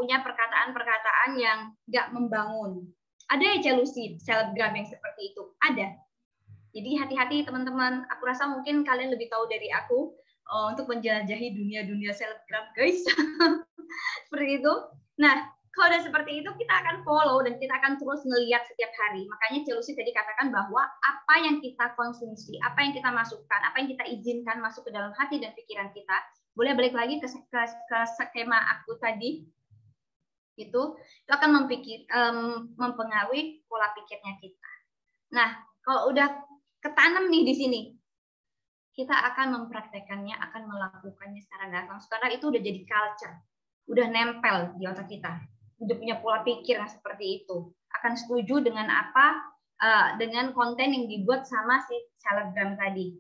punya perkataan-perkataan yang nggak membangun. Ada ya jealousy, selebgram yang seperti itu, ada. Jadi hati-hati teman-teman. Aku rasa mungkin kalian lebih tahu dari aku untuk menjelajahi dunia-dunia selebgram, guys. Seperti itu. Nah, kalau udah seperti itu, kita akan follow dan kita akan terus ngelihat setiap hari. Makanya jealousy tadi katakan bahwa apa yang kita konsumsi, apa yang kita masukkan, apa yang kita izinkan masuk ke dalam hati dan pikiran kita, boleh balik lagi ke skema aku tadi, itu akan mempengaruhi pola pikirnya kita. Nah, kalau udah ketanam nih di sini, kita akan mempraktekannya, akan melakukannya secara nggak langsung, karena itu udah jadi culture, udah nempel di otak kita, udah punya pola pikir yang seperti itu. Akan setuju dengan apa, dengan konten yang dibuat sama si selebgram tadi,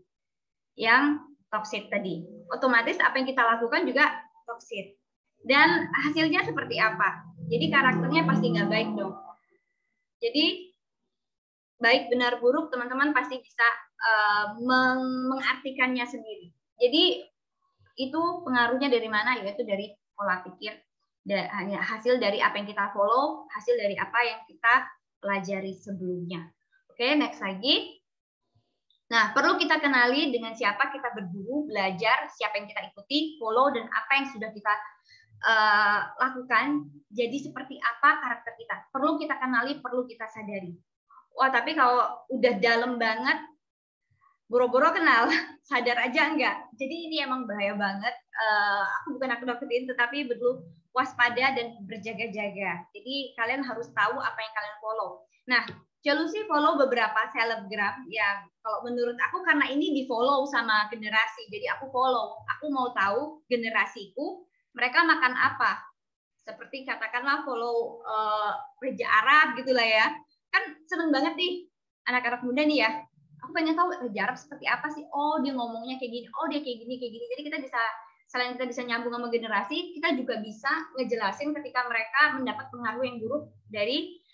yang toxic tadi. Otomatis apa yang kita lakukan juga toxic. Dan hasilnya seperti apa? Jadi karakternya pasti nggak baik dong. Jadi baik, benar, buruk, teman-teman pasti bisa mengartikannya sendiri. Jadi itu pengaruhnya dari mana? Yaitu dari pola pikir, hasil dari apa yang kita follow, hasil dari apa yang kita pelajari sebelumnya. Oke, next lagi. Nah, perlu kita kenali dengan siapa kita berguru, belajar, siapa yang kita ikuti, follow, dan apa yang sudah kita lakukan. Jadi seperti apa karakter kita. Perlu kita kenali, perlu kita sadari. Wah, tapi kalau udah dalam banget, boro-boro kenal, sadar aja enggak. Jadi ini emang bahaya banget. Aku doktrin, tetapi perlu waspada dan berjaga-jaga. Jadi kalian harus tahu apa yang kalian follow. Nah, jealousy follow beberapa selebgram yang kalau menurut aku karena ini di follow sama generasi. Jadi aku follow. Aku mau tahu generasiku mereka makan apa. Seperti katakanlah follow Raja Arab gitulah ya. Kan seneng banget nih anak-anak muda nih ya. Aku pengen tahu Raja Arab seperti apa sih. Oh, dia ngomongnya kayak gini. Oh, dia kayak gini, kayak gini. Jadi kita bisa, selain kita bisa nyambung sama generasi, kita juga bisa ngejelasin ketika mereka mendapat pengaruh yang buruk dari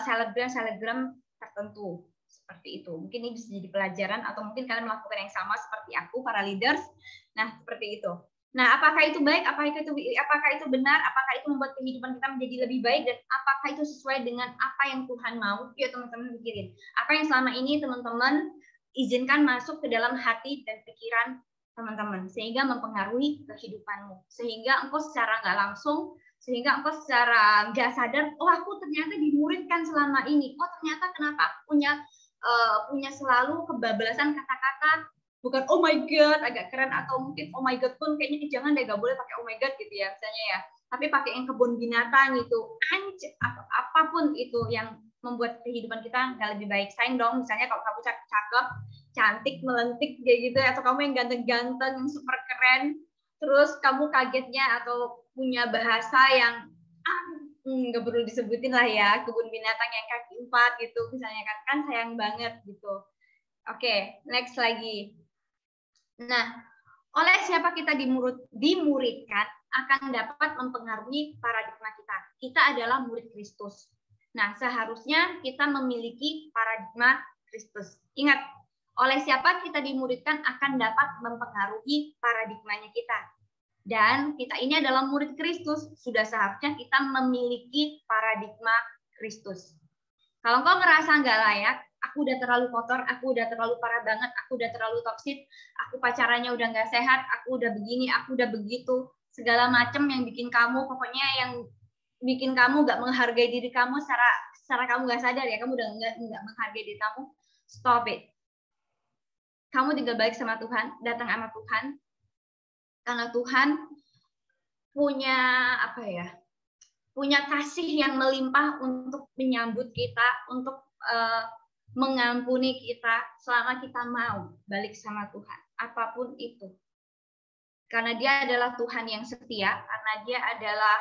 selebgram tertentu. Seperti itu. Mungkin ini bisa jadi pelajaran atau mungkin kalian melakukan yang sama seperti aku, para leaders. Nah, seperti itu. Nah, apakah itu baik? Apakah itu benar? Apakah itu membuat kehidupan kita menjadi lebih baik? Dan apakah itu sesuai dengan apa yang Tuhan mau? Yuk teman-teman pikirin. Apa yang selama ini teman-teman izinkan masuk ke dalam hati dan pikiran teman-teman, sehingga mempengaruhi kehidupanmu. Sehingga engkau secara nggak langsung, sehingga engkau secara nggak sadar, oh aku ternyata dimuridkan selama ini. Oh ternyata kenapa aku punya selalu kebablasan kata-kata. Bukan oh my god agak keren, atau mungkin oh my god pun kayaknya jangan deh, gak boleh pakai oh my god gitu ya misalnya ya, tapi pakai yang kebun binatang gitu, atau apapun itu yang membuat kehidupan kita nggak lebih baik. Sayang dong misalnya kalau kamu cakep, cantik, melentik kayak gitu, atau kamu yang ganteng-ganteng yang super keren, terus kamu kagetnya atau punya bahasa yang nggak perlu disebutin lah ya, kebun binatang yang kaki 4 gitu misalnya, kan sayang banget gitu. Oke, next lagi. Nah, oleh siapa kita dimuridkan akan dapat mempengaruhi paradigma kita. Kita adalah murid Kristus. Nah, seharusnya kita memiliki paradigma Kristus. Ingat, oleh siapa kita dimuridkan akan dapat mempengaruhi paradigmanya kita. Dan kita ini adalah murid Kristus, sudah seharusnya kita memiliki paradigma Kristus. Kalau kau ngerasa nggak layak, aku udah terlalu kotor, aku udah terlalu parah banget, aku udah terlalu toksik, aku pacarannya udah nggak sehat, aku udah begini, aku udah begitu, segala macam yang bikin kamu, pokoknya yang bikin kamu nggak menghargai diri kamu secara kamu nggak sadar ya, kamu udah nggak menghargai diri kamu, stop it. Kamu tinggal balik sama Tuhan, datang sama Tuhan, karena Tuhan punya punya kasih yang melimpah untuk menyambut kita, untuk mengampuni kita selama kita mau balik sama Tuhan, apapun itu. Karena Dia adalah Tuhan yang setia, karena Dia adalah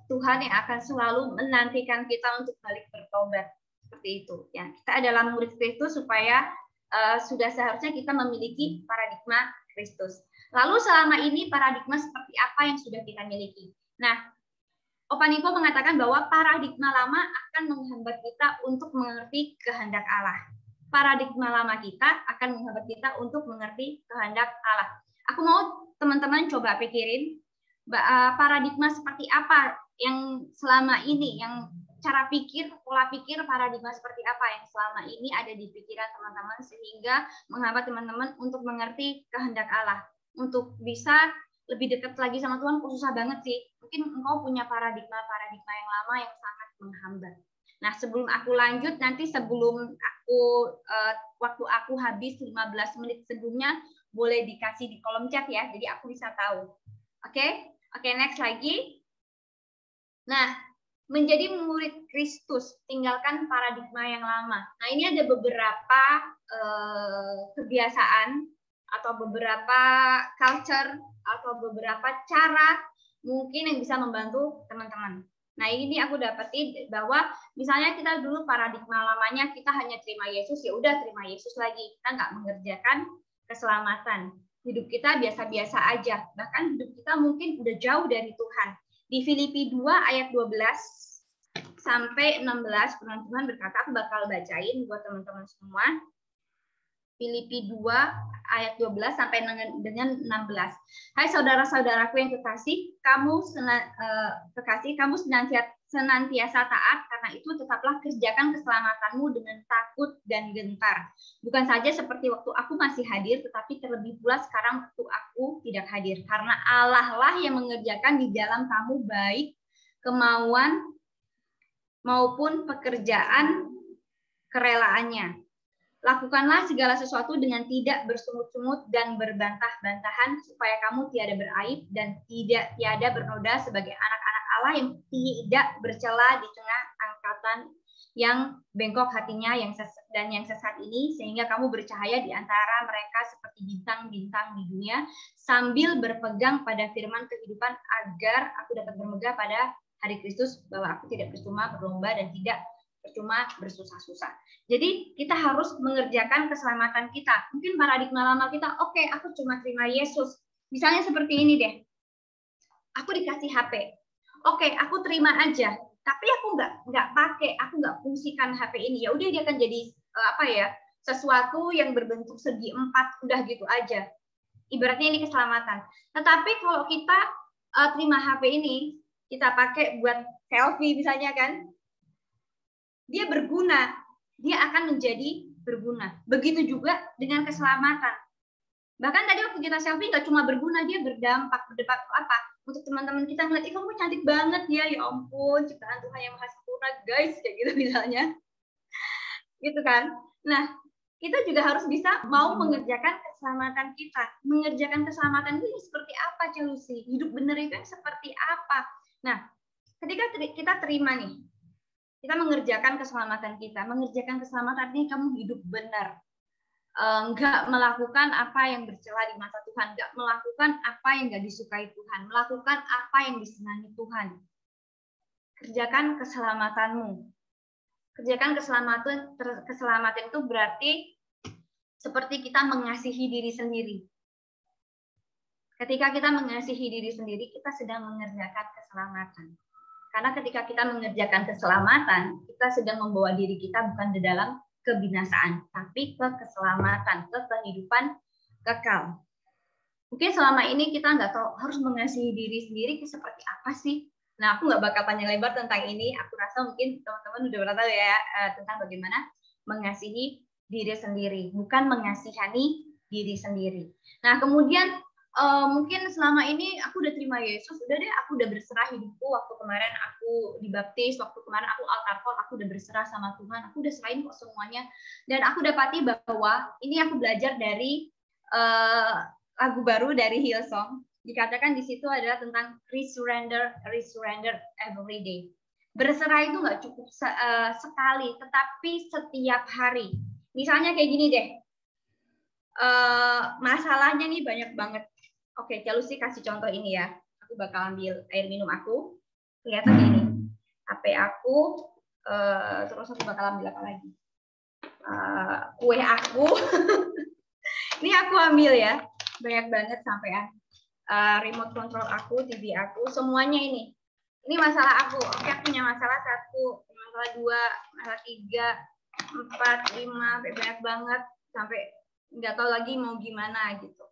Tuhan yang akan selalu menantikan kita untuk balik bertobat. Seperti itu. Ya, kita adalah murid Kristus supaya sudah seharusnya kita memiliki paradigma Kristus. Lalu selama ini paradigma seperti apa yang sudah kita miliki? Nah, Opa Niko mengatakan bahwa paradigma lama akan menghambat kita untuk mengerti kehendak Allah. Paradigma lama kita akan menghambat kita untuk mengerti kehendak Allah. Aku mau teman-teman coba pikirin paradigma seperti apa yang selama ini yang cara pikir, pola pikir, paradigma seperti apa yang selama ini ada di pikiran teman-teman sehingga menghambat teman-teman untuk mengerti kehendak Allah, untuk bisa lebih dekat lagi sama Tuhan. Kok susah banget sih. Mungkin engkau punya paradigma yang lama yang sangat menghambat. Nah, sebelum aku lanjut, nanti sebelum aku waktu aku habis 15 menit sebelumnya, boleh dikasih di kolom chat ya, jadi aku bisa tahu. Oke, next lagi. Nah, menjadi murid Kristus, tinggalkan paradigma yang lama. Nah, ini ada beberapa kebiasaan atau beberapa culture atau beberapa cara mungkin yang bisa membantu teman-teman. Nah, ini aku dapetin bahwa misalnya kita dulu paradigma lamanya kita hanya terima Yesus, ya udah terima Yesus lagi. Kita nggak mengerjakan keselamatan. Hidup kita biasa-biasa aja. Bahkan hidup kita mungkin udah jauh dari Tuhan. Di Filipi 2 ayat 12 sampai 16, firman Tuhan berkata, aku bakal bacain buat teman-teman semua. Filipi 2 ayat 12 sampai dengan 16. Hai saudara-saudaraku yang kekasih, kamu senantiasa taat, karena itu tetaplah kerjakan keselamatanmu dengan takut dan gentar. Bukan saja seperti waktu aku masih hadir, tetapi terlebih pula sekarang waktu aku tidak hadir. Karena Allah lah yang mengerjakan di dalam kamu baik kemauan maupun pekerjaan kerelaannya. Lakukanlah segala sesuatu dengan tidak bersungut-sungut dan berbantah-bantahan, supaya kamu tiada beraib dan tiada bernoda sebagai anak-anak Allah yang tidak bercela di tengah angkatan yang bengkok hatinya yang sesat ini, sehingga kamu bercahaya di antara mereka seperti bintang-bintang di dunia, sambil berpegang pada firman kehidupan, agar aku dapat bermegah pada hari Kristus, bahwa aku tidak percuma berlomba dan tidak percuma bersusah-susah. Jadi kita harus mengerjakan keselamatan kita. Mungkin paradigma lama kita, oke, aku cuma terima Yesus. Misalnya seperti ini deh. Aku dikasih HP. Oke, aku terima aja. Tapi aku nggak pakai, aku nggak fungsikan HP ini. Ya udah, dia akan jadi sesuatu yang berbentuk segi empat, udah gitu aja. Ibaratnya ini keselamatan. Tetapi kalau kita terima HP ini, kita pakai buat selfie misalnya kan, dia berguna, dia akan menjadi berguna. Begitu juga dengan keselamatan. Bahkan tadi waktu kita selfie nggak cuma berguna, dia berdampak apa? Untuk teman-teman kita ngeliat, kamu cantik banget ya ampun, ciptaan Tuhan yang maha sempurna guys, kayak gitu misalnya. Gitu kan. Nah, kita juga harus bisa mau mengerjakan keselamatan kita. Mengerjakan keselamatan itu seperti apa, Chelsea? Hidup benar itu seperti apa? Nah, ketika kita terima nih, kita mengerjakan keselamatan kita. Mengerjakan keselamatan ini kamu hidup benar. Enggak melakukan apa yang bercela di mata Tuhan. Enggak melakukan apa yang enggak disukai Tuhan. Melakukan apa yang disenangi Tuhan. Kerjakan keselamatanmu. Kerjakan keselamatan itu berarti seperti kita mengasihi diri sendiri. Ketika kita mengasihi diri sendiri, kita sedang mengerjakan keselamatan. Karena ketika kita mengerjakan keselamatan, kita sedang membawa diri kita bukan di dalam kebinasaan, tapi ke keselamatan, ke kehidupan kekal. Mungkin selama ini kita nggak tahu harus mengasihi diri sendiri seperti apa sih. Nah, aku nggak bakal panjang lebar tentang ini. Aku rasa mungkin teman-teman udah pernah tahu ya tentang bagaimana mengasihi diri sendiri, bukan mengasihani diri sendiri. Nah, kemudian mungkin selama ini aku udah terima Yesus, udah deh aku udah berserah hidupku. Waktu kemarin aku dibaptis, waktu kemarin aku altar call, aku udah berserah sama Tuhan, aku udah serahin kok semuanya. Dan aku dapati bahwa ini aku belajar dari lagu baru dari Hillsong. Dikatakan di situ adalah tentang resurrender every day. Berserah itu nggak cukup sekali, tetapi setiap hari. Misalnya kayak gini deh, masalahnya nih banyak banget. Oke, Chelsea kasih contoh ini ya. Aku bakal ambil air minum aku. Kelihatan ini. HP aku. Terus aku bakal ambil apa lagi? Kue aku. Ini aku ambil ya. Banyak banget sampean. Remote control aku, TV aku. Semuanya ini. Ini masalah aku. Oke, aku punya masalah 1, masalah 2, masalah 3, 4, 5. Banyak banget. Sampai nggak tahu lagi mau gimana gitu.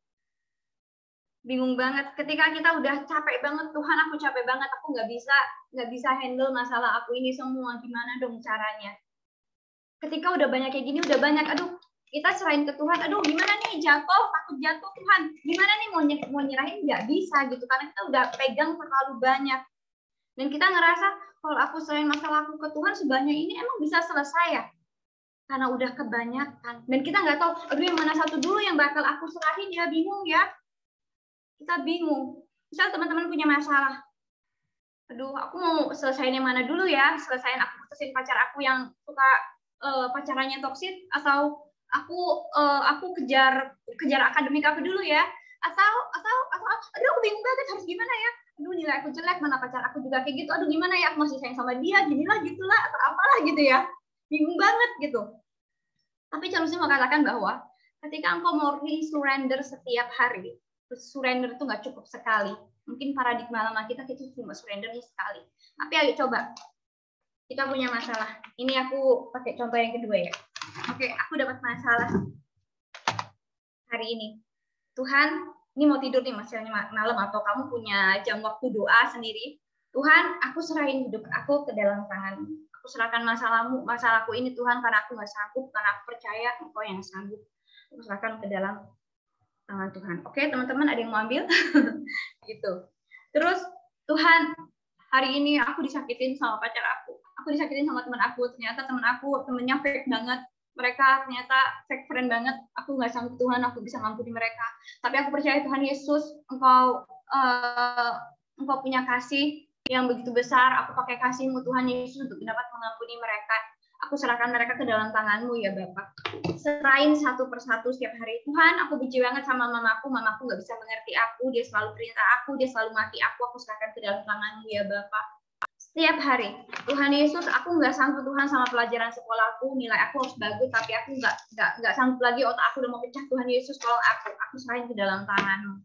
Bingung banget ketika kita udah capek banget, Tuhan aku capek banget, aku nggak bisa handle masalah aku ini semua, gimana dong caranya? Ketika udah banyak kayak gini, udah banyak, aduh kita serahin ke Tuhan, aduh gimana nih takut jatuh Tuhan, gimana nih mau nyerahin, nggak bisa gitu, karena kita udah pegang terlalu banyak. Dan kita ngerasa kalau aku serahin masalahku ke Tuhan sebanyak ini emang bisa selesai ya? Karena udah kebanyakan. Dan kita nggak tahu, aduh yang mana satu dulu yang bakal aku serahin ya, bingung ya. Kita bingung. Misal teman-teman punya masalah. Aduh, aku mau selesain yang mana dulu ya? Selesain aku putusin pacar aku yang suka pacarannya toksik, atau aku kejar akademik aku dulu ya? Atau aduh aku bingung banget harus gimana ya? Aduh nilai aku jelek, mana pacar aku juga kayak gitu. Aduh gimana ya? Aku masih sayang sama dia, ginilah gitulah atau apalah gitu ya. Bingung banget gitu. Tapi Chelsea mau katakan bahwa ketika engkau mau surrender setiap hari, surrender itu nggak cukup sekali. Mungkin paradigma lama kita cuma surrendernya sekali. Tapi ayo coba. Kita punya masalah. Ini aku pakai contoh yang kedua ya. Oke, aku dapat masalah hari ini. Tuhan, ini mau tidur nih misalnya malam, atau kamu punya jam waktu doa sendiri. Tuhan, aku serahin hidup aku ke dalam tangan. Aku serahkan masalahku ini Tuhan, karena aku nggak sanggup, karena aku percaya Engkau yang sanggup. Aku serahkan ke dalam tangan Tuhan. Oke, teman-teman, ada yang mau ambil? Gitu. Terus, Tuhan, hari ini aku disakitin sama pacar aku. Aku disakitin sama teman aku. Ternyata temennya fake banget. Mereka ternyata fake friend banget. Aku nggak sanggup Tuhan, aku bisa ngampuni mereka. Tapi aku percaya Tuhan Yesus, Engkau punya kasih yang begitu besar. Aku pakai kasih-Mu Tuhan Yesus untuk dapat mengampuni mereka. Aku serahkan mereka ke dalam tangan-Mu ya Bapak. Serahin satu persatu setiap hari. Tuhan, aku benci banget sama mamaku nggak bisa mengerti aku, dia selalu perintah aku, dia selalu maki aku serahkan ke dalam tangan-Mu ya Bapak. Setiap hari, Tuhan Yesus, aku nggak sanggup Tuhan sama pelajaran sekolahku, nilai aku harus bagus, tapi aku nggak sanggup lagi, otak aku udah mau pecah. Tuhan Yesus, tolong aku serahin ke dalam tangan-Mu.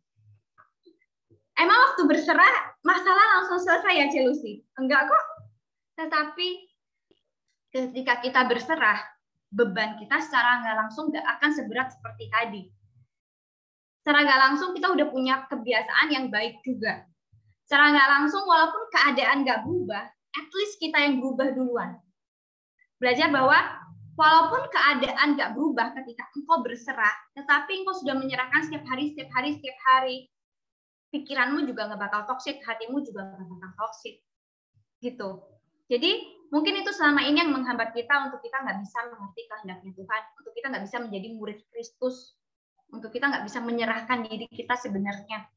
Emang waktu berserah, masalah langsung selesai ya Chelsea? Enggak kok. Tetapi ketika kita berserah, beban kita secara nggak langsung nggak akan seberat seperti tadi. Secara nggak langsung kita udah punya kebiasaan yang baik juga. Secara nggak langsung, walaupun keadaan nggak berubah, at least kita yang berubah duluan. Belajar bahwa walaupun keadaan nggak berubah ketika engkau berserah, tetapi engkau sudah menyerahkan setiap hari, pikiranmu juga nggak bakal toksik, hatimu juga nggak bakal toksik. Gitu. Jadi mungkin itu selama ini yang menghambat kita untuk kita nggak bisa mengerti kehendaknya Tuhan, untuk kita nggak bisa menjadi murid Kristus, untuk kita nggak bisa menyerahkan diri kita sebenarnya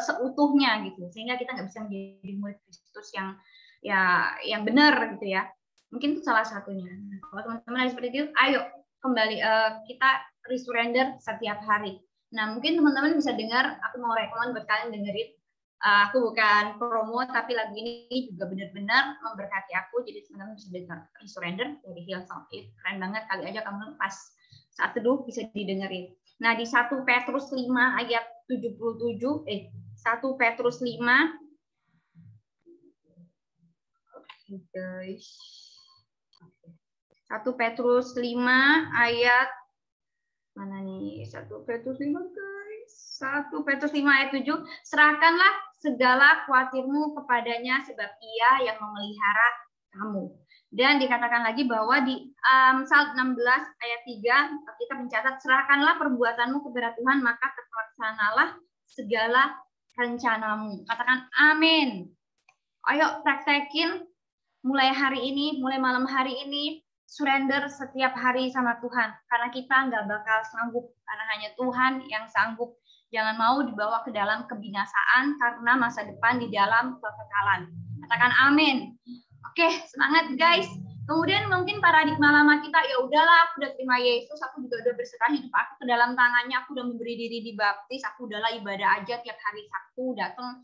seutuhnya gitu, sehingga kita nggak bisa menjadi murid Kristus yang benar gitu ya. Mungkin itu salah satunya. Kalau teman-teman ada seperti itu, ayo kembali kita resurrender setiap hari. Nah mungkin teman-teman bisa dengar, aku mau rekomend buat kalian dengerin. Aku bukan promo, tapi lagu ini juga benar-benar memberkati aku. Jadi teman-teman bisa dengar Resurrender dari Hillsong It. Keren banget, kali aja kamu pas saat teduh bisa didengerin. Nah di 1 Petrus 5 ayat 77, 1 Petrus 5. Oke guys. 1 Petrus 5 ayat mana nih? 1 Petrus 5 guys. 1 Petrus 5 ayat 7. Serahkanlah segala khawatirmu kepadanya sebab Ia yang memelihara kamu. Dan dikatakan lagi bahwa di Amsal 16 ayat 3 kita mencatat, serahkanlah perbuatanmu kepada Tuhan maka terlaksanalah segala rencanamu. Katakan amin. Ayo praktekin mulai hari ini, mulai malam hari ini, surrender setiap hari sama Tuhan. Karena kita nggak bakal sanggup, karena hanya Tuhan yang sanggup. Jangan mau dibawa ke dalam kebinasaan karena masa depan di dalam kekekalan. Katakan amin. Oke, semangat guys. Kemudian mungkin paradigma lama kita, ya udahlah, aku udah terima Yesus, aku juga udah berserah hidup aku ke dalam tangannya, aku udah memberi diri dibaptis, aku udahlah ibadah aja tiap hari Sabtu, datang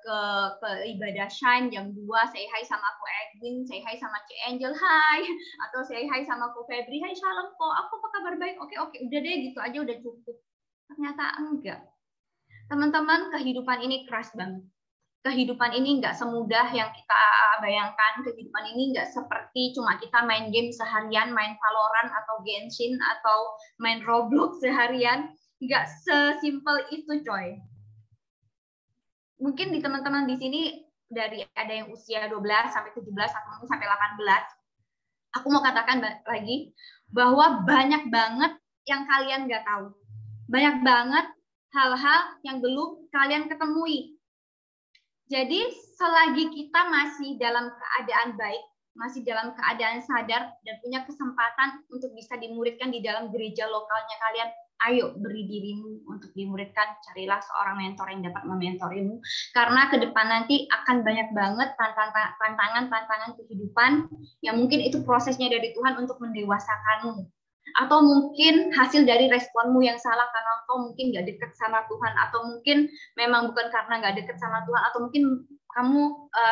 ke ibadah Shine jam 2, say hi sama aku Edwin, say hi sama Ci Angel, hi, atau say hi sama aku Febri, hai shalom kok, aku apa kabar baik, oke, udah deh, gitu aja udah cukup. Ternyata enggak. Teman-teman, kehidupan ini keras banget. Kehidupan ini nggak semudah yang kita bayangkan. Kehidupan ini nggak seperti cuma kita main game seharian, main Valorant atau Genshin atau main Roblox seharian. nggak sesimpel itu, coy. Mungkin di teman-teman di sini dari ada yang usia 12 sampai 17 atau mungkin sampai 18. Aku mau katakan lagi bahwa banyak banget yang kalian nggak tahu. Banyak banget hal-hal yang belum kalian ketemui. Jadi selagi kita masih dalam keadaan baik, masih dalam keadaan sadar dan punya kesempatan untuk bisa dimuridkan di dalam gereja lokalnya kalian, ayo beri dirimu untuk dimuridkan, carilah seorang mentor yang dapat mementorimu, karena ke depan nanti akan banyak banget tantangan-tantangan kehidupan yang mungkin itu prosesnya dari Tuhan untuk mendewasakanmu, atau mungkin hasil dari responmu yang salah karena kau mungkin nggak dekat sama Tuhan, atau mungkin memang bukan karena nggak dekat sama Tuhan, atau mungkin kamu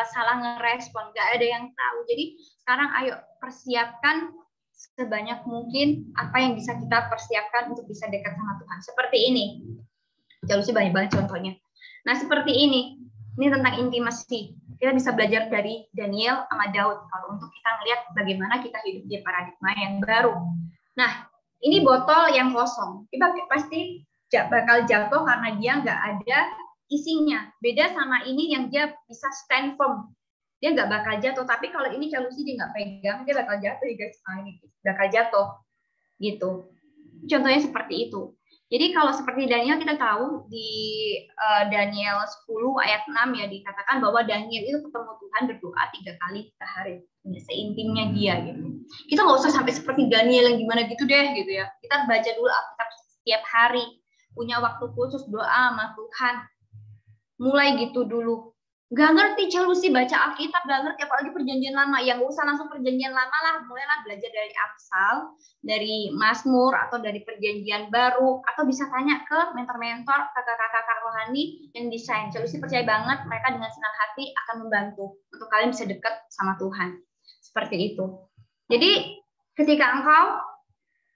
salah ngerespon, nggak ada yang tahu. Jadi sekarang ayo persiapkan sebanyak mungkin apa yang bisa kita persiapkan untuk bisa dekat sama Tuhan. Seperti ini. Jelasnya banyak banget contohnya. Nah, seperti ini. Ini tentang intimasi. Kita bisa belajar dari Daniel sama Daud kalau untuk kita melihat bagaimana kita hidup di paradigma yang baru. Nah, ini botol yang kosong. Kita pasti bakal jatuh karena dia nggak ada isinya. Beda sama ini yang dia bisa stand firm. Dia nggak bakal jatuh, tapi kalau ini Chelsea dia nggak pegang, dia bakal jatuh ya guys, bakal jatuh gitu. Contohnya seperti itu. Jadi kalau seperti Daniel, kita tahu di Daniel 10 ayat 6 ya dikatakan bahwa Daniel itu ketemu Tuhan berdoa 3 kali sehari, seintimnya dia gitu. Kita nggak usah sampai seperti Daniel yang gimana gitu deh gitu ya. Kita baca dulu Alkitab setiap hari, punya waktu khusus doa sama Tuhan. Mulai gitu dulu. Gak ngerti Chelsea baca Alkitab, gak ngerti apalagi perjanjian lama. Ya nggak usah langsung perjanjian lama lah, mulailah belajar dari Amsal, dari Mazmur, atau dari perjanjian baru, atau bisa tanya ke mentor-mentor, kakak-kakak rohani yang desain. Chelsea percaya banget mereka dengan senang hati akan membantu untuk kalian bisa dekat sama Tuhan. Seperti itu. Jadi ketika engkau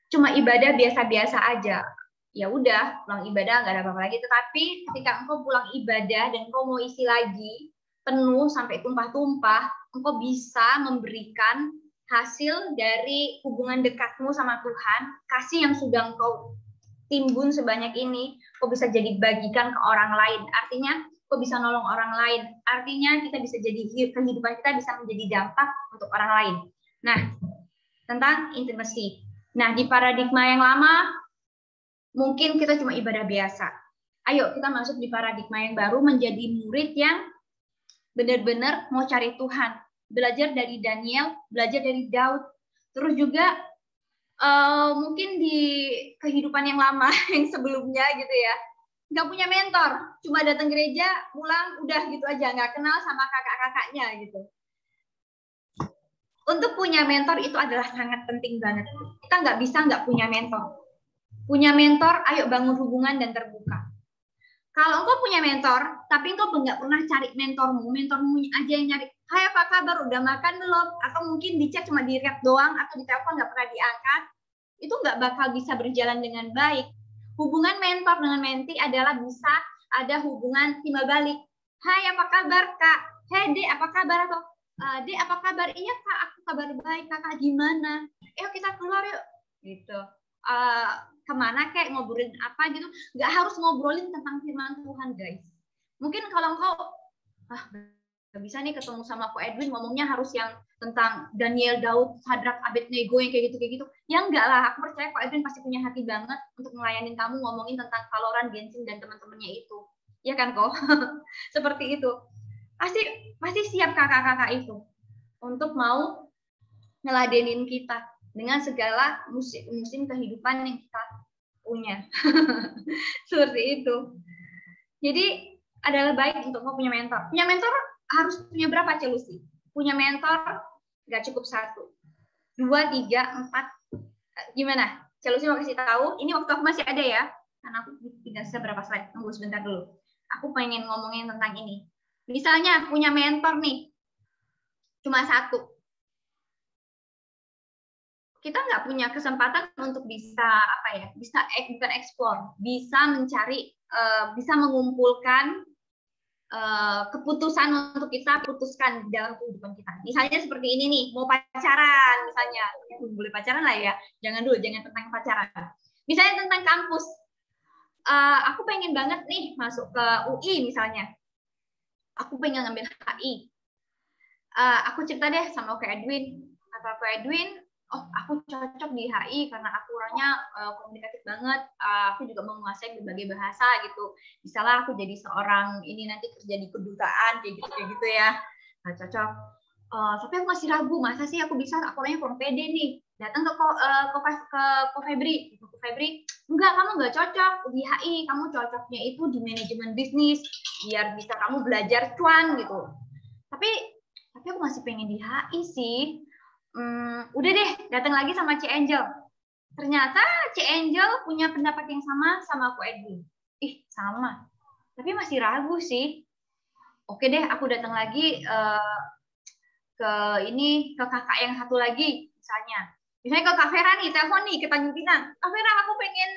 cuma ibadah biasa-biasa aja, ya udah pulang ibadah nggak ada apa-apa lagi. Tetapi ketika engkau pulang ibadah dan engkau mau isi lagi penuh sampai tumpah-tumpah, engkau bisa memberikan hasil dari hubungan dekatmu sama Tuhan, kasih yang sudah engkau timbun sebanyak ini, kau bisa jadi bagikan ke orang lain. Artinya kau bisa nolong orang lain. Artinya kita bisa jadi kehidupan kita bisa menjadi dampak untuk orang lain. Nah, tentang intimacy. Nah, di paradigma yang lama mungkin kita cuma ibadah biasa. Ayo kita masuk di paradigma yang baru, menjadi murid yang benar-benar mau cari Tuhan. Belajar dari Daniel, belajar dari Daud. Terus juga mungkin di kehidupan yang lama, yang sebelumnya gitu ya. Nggak punya mentor, cuma datang gereja, pulang, udah gitu aja. Nggak kenal sama kakak-kakaknya gitu. Untuk punya mentor itu adalah sangat penting banget. Kita nggak bisa nggak punya mentor. Punya mentor, ayo bangun hubungan dan terbuka. Kalau engkau punya mentor, tapi engkau nggak pernah cari mentormu aja yang nyari, hai apa kabar, udah makan belum? Atau mungkin di chat cuma di rap doang, atau di telepon nggak pernah diangkat, itu nggak bakal bisa berjalan dengan baik. Hubungan mentor dengan menti adalah bisa ada hubungan timbal balik. Hai apa kabar kak? Hei dek apa kabar? Atau dek apa kabar? Iya kak, aku kabar baik. Kakak gimana? Ayo kita keluar yuk. Gitu. Kemana kayak ngobrolin apa gitu, nggak harus ngobrolin tentang firman Tuhan guys. Mungkin kalau engkau nggak bisa nih ketemu sama Ko Edwin ngomongnya harus yang tentang Daniel, Daud, Sadrak, Abednego yang kayak gitu ya enggak lah. Aku percaya Ko Edwin pasti punya hati banget untuk melayani kamu ngomongin tentang Valorant, Genshin dan teman-temannya itu, ya kan kok? Seperti itu pasti siap kakak-kakak itu untuk mau ngeladenin kita dengan segala musim kehidupan yang kita punya. Seperti itu. Jadi adalah baik untuk kau punya mentor. Punya mentor harus punya berapa Chelsea? Punya mentor nggak cukup 1, 2, 3, 4. Gimana? Chelsea mau kasih tahu. Ini waktu aku masih ada ya. Karena aku tinggal seberapa slide. Tunggu sebentar dulu. Aku pengen ngomongin tentang ini. Misalnya punya mentor nih, cuma 1. Kita nggak punya kesempatan untuk bisa bukan explore, bisa mencari, bisa mengumpulkan keputusan untuk kita putuskan dalam kehidupan kita. Misalnya seperti ini nih, mau pacaran misalnya, boleh pacaran lah ya, jangan tentang pacaran. Misalnya tentang kampus, aku pengen banget nih masuk ke UI misalnya. Aku pengen ngambil HI. Aku cerita deh sama Kak Edwin. Kata Kak Edwin, oh aku cocok di HI karena aku orangnya komunikatif banget. Aku juga menguasai berbagai bahasa gitu. Misalnya aku jadi seorang ini nanti kerja di kedutaan kayak gitu ya. Nah, cocok. Tapi aku masih ragu, masa sih aku bisa? Aku orangnya kurang pede nih. Datang ke Ko Febri. Ko Febri, enggak, kamu nggak cocok di HI. Kamu cocoknya itu di manajemen bisnis, biar bisa kamu belajar cuan gitu. Tapi aku masih pengen di HI sih. Udah deh, datang lagi sama C Angel. Ternyata C Angel punya pendapat yang sama aku Edwin. Sama. Tapi masih ragu sih. Oke deh, aku datang lagi ke kakak yang satu lagi misalnya ke Kak Vera nih, telepon nih ke Tanjung Pinang. Kak Vera, aku pengen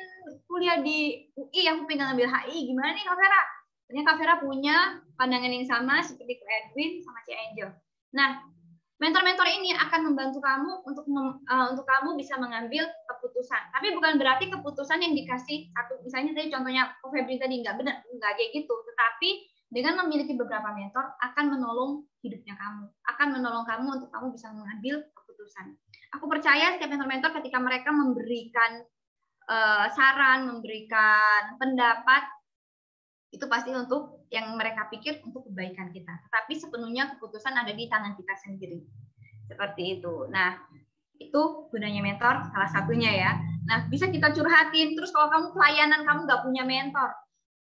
kuliah di UI, aku pengen ngambil HI. Gimana nih Kak Vera? Ternyata Kak Vera punya pandangan yang sama seperti Kak Edwin sama C Angel. Nah, mentor-mentor ini akan membantu kamu untuk kamu bisa mengambil keputusan. Tapi bukan berarti keputusan yang dikasih satu, misalnya tadi contohnya Ko Febri tadi nggak benar, nggak kayak gitu. Tetapi dengan memiliki beberapa mentor akan menolong hidupnya kamu, akan menolong kamu untuk kamu bisa mengambil keputusan. Aku percaya setiap mentor-mentor ketika mereka memberikan saran, memberikan pendapat, itu pasti untuk yang mereka pikir untuk kebaikan kita. Tetapi sepenuhnya keputusan ada di tangan kita sendiri. Seperti itu. Nah, itu gunanya mentor salah satunya ya. Nah, bisa kita curhatin. Terus kalau kamu pelayanan, kamu nggak punya mentor.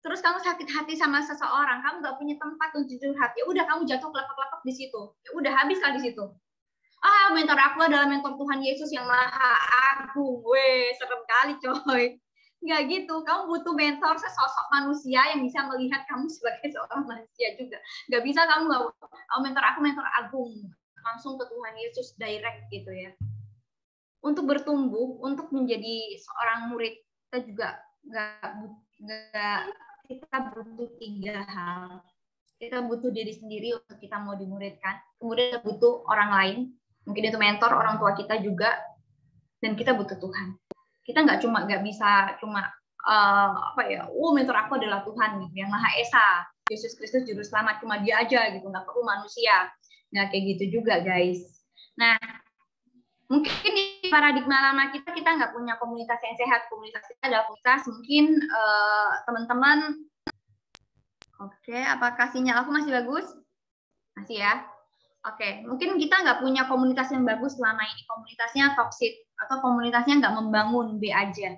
Terus kamu sakit hati sama seseorang, kamu nggak punya tempat untuk curhat. Ya udah, kamu jatuh kelepek-kelepek di situ. Ya udah, habis lah di situ. Mentor aku adalah mentor Tuhan Yesus yang Maha Agung. Serem kali coy. Nggak gitu, kamu butuh mentor, sesosok manusia yang bisa melihat kamu sebagai seorang manusia juga. Nggak bisa kamu nggak, mentor aku mentor agung, langsung ke Tuhan Yesus direct gitu ya. Untuk bertumbuh, untuk menjadi seorang murid, kita juga kita butuh 3 hal. Kita butuh diri sendiri untuk kita mau dimuridkan, kemudian kita butuh orang lain, mungkin itu mentor, orang tua kita juga, dan kita butuh Tuhan. Kita nggak bisa cuma mentor aku adalah Tuhan gitu, yang Maha Esa, Yesus Kristus juru selamat, cuma dia aja gitu, nggak perlu manusia. Nggak kayak gitu juga guys. Nah, mungkin di paradigma lama kita nggak punya komunitas yang sehat. Komunitas kita adalah komunitas mungkin teman-teman. Oke, apakah sinyal aku masih bagus? Masih ya. Oke, mungkin kita nggak punya komunitas yang bagus selama ini, komunitasnya toksik atau komunitasnya nggak membangun, B aja.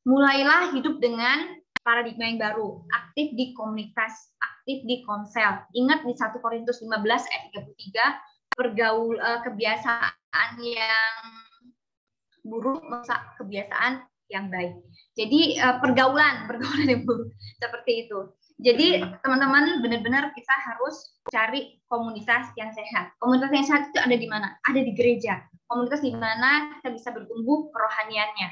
Mulailah hidup dengan paradigma yang baru, aktif di komunitas, aktif di konsel. Ingat di 1 Korintus 15 ayat 33, kebiasaan yang buruk merusak kebiasaan yang baik. Jadi pergaulan yang buruk seperti itu. Jadi teman-teman, benar-benar kita harus cari komunitas yang sehat. Komunitas yang sehat itu ada di mana? Ada di gereja. Komunitas di mana kita bisa bertumbuh kerohaniannya.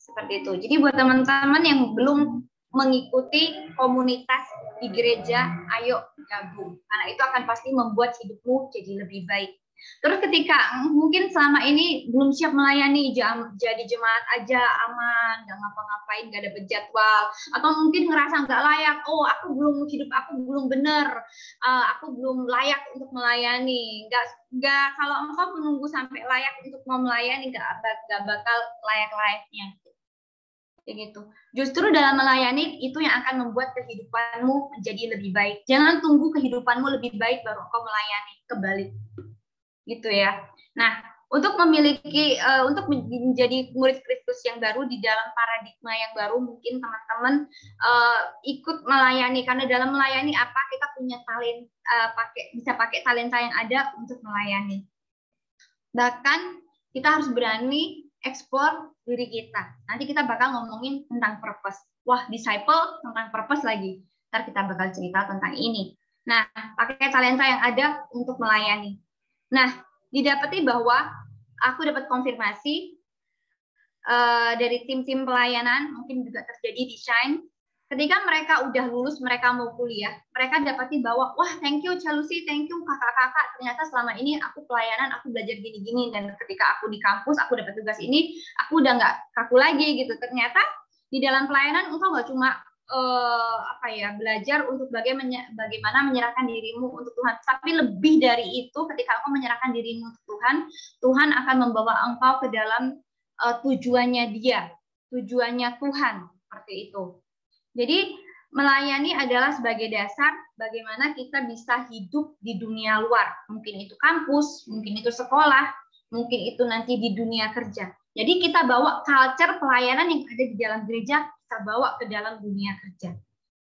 Seperti itu. Jadi buat teman-teman yang belum mengikuti komunitas di gereja, ayo gabung. Karena itu akan pasti membuat hidupmu jadi lebih baik. Terus ketika mungkin selama ini belum siap melayani, jadi jemaat aja aman, nggak ngapa-ngapain, nggak ada jadwal, atau mungkin ngerasa nggak layak, hidup aku belum benar, aku belum layak untuk melayani. Nggak, kalau engkau menunggu sampai layak untuk mau melayani, nggak bakal layak-layaknya. Kayak gitu. Justru dalam melayani itu yang akan membuat kehidupanmu menjadi lebih baik. Jangan tunggu kehidupanmu lebih baik baru engkau melayani, kebalik. Gitu ya. Nah, untuk untuk menjadi murid Kristus yang baru di dalam paradigma yang baru, mungkin teman-teman ikut melayani, karena dalam melayani apa, kita punya bisa pakai talenta yang ada untuk melayani. Bahkan kita harus berani eksplor diri kita. Nanti kita bakal ngomongin tentang purpose. Wah, disciple tentang purpose lagi. Ntar kita bakal cerita tentang ini. Nah, pakai talenta yang ada untuk melayani. Nah, didapati bahwa aku dapat konfirmasi dari tim-tim pelayanan, mungkin juga terjadi di Shine. Ketika mereka udah lulus, mereka mau kuliah, mereka dapati bahwa, wah thank you Chelsea, thank you kakak-kakak, ternyata selama ini aku pelayanan, aku belajar gini-gini, dan ketika aku di kampus, aku dapat tugas ini, aku udah nggak kaku lagi gitu. Ternyata Di dalam pelayanan engkau nggak cuma belajar untuk bagaimana menyerahkan dirimu untuk Tuhan, tapi lebih dari itu, ketika engkau menyerahkan dirimu untuk Tuhan, Tuhan akan membawa engkau ke dalam tujuannya Dia, tujuannya Tuhan, seperti itu. Jadi melayani adalah sebagai dasar bagaimana kita bisa hidup di dunia luar. Mungkin itu kampus, mungkin itu sekolah, mungkin itu nanti di dunia kerja. Jadi kita bawa culture pelayanan yang ada di dalam gereja, kita bawa ke dalam dunia kerja.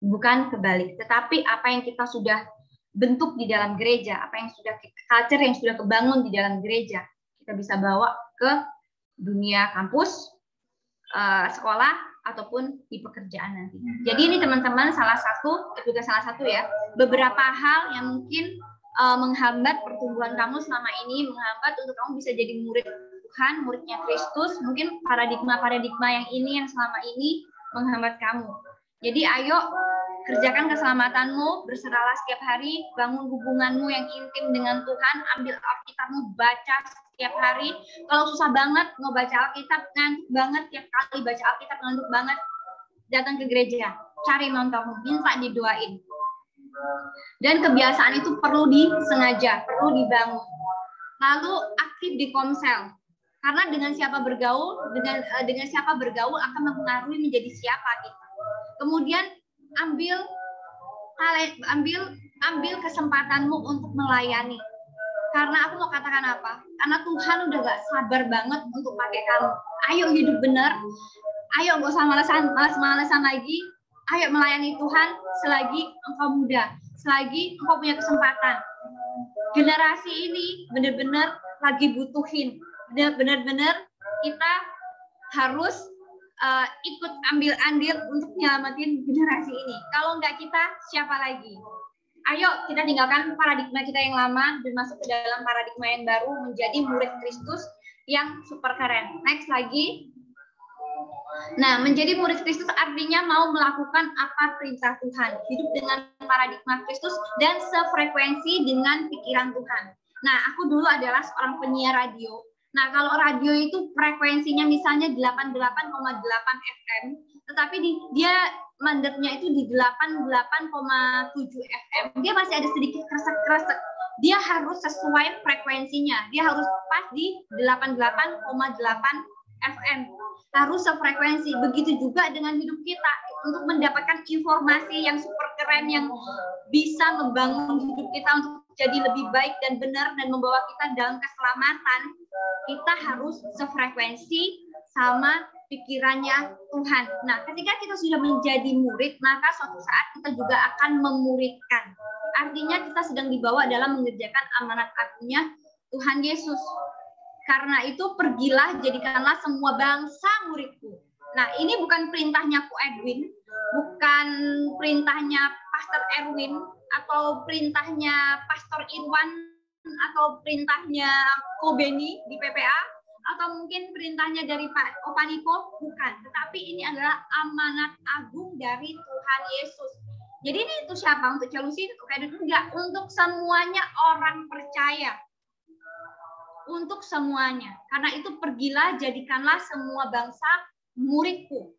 Bukan kebalik, tetapi apa yang kita sudah bentuk di dalam gereja, apa yang sudah culture yang sudah kebangun di dalam gereja, kita bisa bawa ke dunia kampus, sekolah, ataupun di pekerjaan nanti. Jadi ini teman-teman salah satu ya, beberapa hal yang mungkin menghambat pertumbuhan kamu selama ini, menghambat untuk kamu bisa jadi murid Tuhan, muridnya Kristus. Mungkin paradigma yang ini yang selama ini menghambat kamu. Jadi ayo kerjakan keselamatanmu, berserahlah setiap hari, bangun hubunganmu yang intim dengan Tuhan, ambil Alkitabmu, baca setiap hari. Kalau susah banget mau baca Alkitab, ngantuk banget, tiap kali baca Alkitab ngantuk banget, datang ke gereja, cari mentormu, minta didoain. Dan kebiasaan itu perlu disengaja, perlu dibangun. Lalu aktif di komsel. Karena dengan siapa bergaul akan mempengaruhi menjadi siapa kita. Kemudian ambil kesempatanmu untuk melayani. Karena aku mau katakan apa? Karena Tuhan udah gak sabar banget untuk pakai kamu. Ayo hidup benar. Ayo gak usah malas-malasan lagi. Ayo melayani Tuhan selagi engkau muda. Selagi engkau punya kesempatan. Generasi ini benar-benar lagi butuhin. Benar-benar kita harus ikut ambil andil untuk nyelamatin generasi ini. Kalau enggak kita, siapa lagi? Ayo kita tinggalkan paradigma kita yang lama dan masuk ke dalam paradigma yang baru, menjadi murid Kristus yang super keren. Next lagi. Nah, menjadi murid Kristus artinya mau melakukan apa perintah Tuhan, hidup dengan paradigma Kristus dan sefrekuensi dengan pikiran Tuhan. Nah, aku dulu adalah seorang penyiar radio. Nah, kalau radio itu frekuensinya misalnya 88,8 FM, tetapi dia mandatnya itu di 88,7 FM. Dia masih ada sedikit kresek-kresek. Dia harus sesuai frekuensinya. Dia harus pas di 88,8 FM. Harus sefrekuensi. Begitu juga dengan hidup kita. Untuk mendapatkan informasi yang super keren, yang bisa membangun hidup kita untuk jadi lebih baik dan benar dan membawa kita dalam keselamatan, kita harus sefrekuensi sama pikirannya Tuhan. Nah, ketika kita sudah menjadi murid, maka suatu saat kita juga akan memuridkan. Artinya kita sedang dibawa dalam mengerjakan amanat agungnya Tuhan Yesus. Karena itu pergilah, jadikanlah semua bangsa muridku. Nah, ini bukan perintahnya Ko Edwin, bukan perintahnya Pastor Erwin, atau perintahnya Pastor Irwan, atau perintahnya Ko Beni di PPA, atau mungkin perintahnya dari Pak Opaniko, bukan. Tetapi ini adalah amanat agung dari Tuhan Yesus. Jadi ini untuk siapa? Untuk Chelsea? Enggak, untuk semuanya orang percaya. Untuk semuanya. Karena itu pergilah, jadikanlah semua bangsa muridku.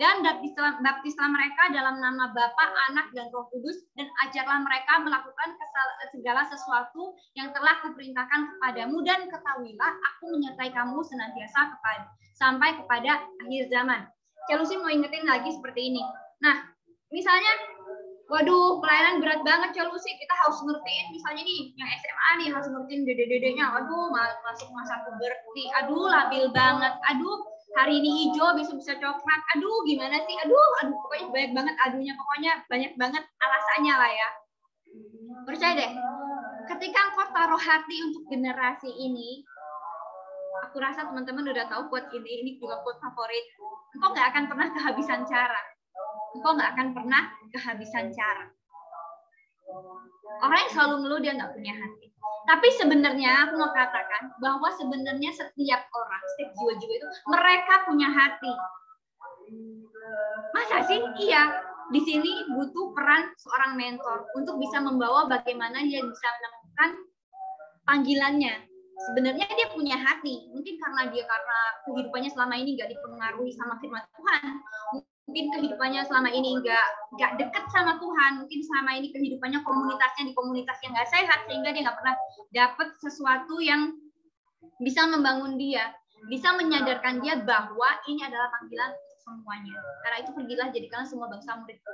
Dan baptislah mereka dalam nama Bapa, Anak, dan Roh Kudus, dan ajarlah mereka melakukan segala sesuatu yang telah kuperintahkan kepadamu, dan ketahuilah aku menyertai kamu senantiasa sampai kepada akhir zaman. Chelsea mau ingetin lagi seperti ini. Nah, misalnya, waduh, pelayanan berat banget Chelsea, kita harus ngertiin, misalnya nih, yang SMA nih harus ngertiin dede-dedenya, aduh, masuk masa puberti, aduh, labil banget, aduh, hari ini hijau, besok bisa coklat. Aduh, gimana sih? Aduh, pokoknya banyak banget aduhnya. Pokoknya banyak banget alasannya lah ya. Percaya deh, ketika engkau taruh hati untuk generasi ini, aku rasa teman-teman udah tahu quote ini juga quote favorit. Engkau nggak akan pernah kehabisan cara. Engkau nggak akan pernah kehabisan cara. Orang yang selalu ngeluh dia nggak punya hati. Tapi sebenarnya aku mau katakan bahwa sebenarnya setiap orang, setiap jiwa-jiwa itu mereka punya hati. Masa sih? Iya. Di sini butuh peran seorang mentor untuk bisa membawa bagaimana dia bisa menemukan panggilannya. sebenarnya dia punya hati. Mungkin karena kehidupannya selama ini nggak dipengaruhi sama firman Tuhan. Mungkin kehidupannya selama ini nggak dekat sama Tuhan. Mungkin selama ini kehidupannya komunitasnya di komunitas yang nggak sehat, sehingga dia nggak pernah dapat sesuatu yang bisa membangun dia, bisa menyadarkan dia bahwa ini adalah panggilan semuanya. Karena itu pergilah jadikan semua bangsa muridku.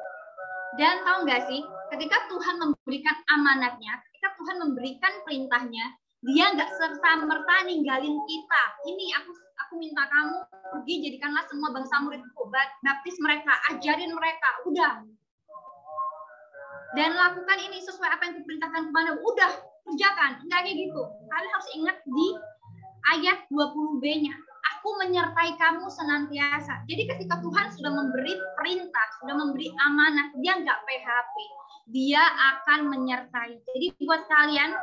Dan tahu nggak sih, ketika Tuhan memberikan amanatnya, ketika Tuhan memberikan perintahnya, dia nggak serta-merta ninggalin kita. Ini aku minta kamu pergi jadikanlah semua bangsa muridku, baptis mereka, ajarin mereka, udah. Dan lakukan ini sesuai apa yang kuperintahkan kepadamu, udah, kerjakan. Nggak kayak gitu. Kalian harus ingat di ayat 20b-nya. Aku menyertai kamu senantiasa. Jadi ketika Tuhan sudah memberi perintah, sudah memberi amanat, dia nggak PHP. Dia akan menyertai. Jadi buat kalian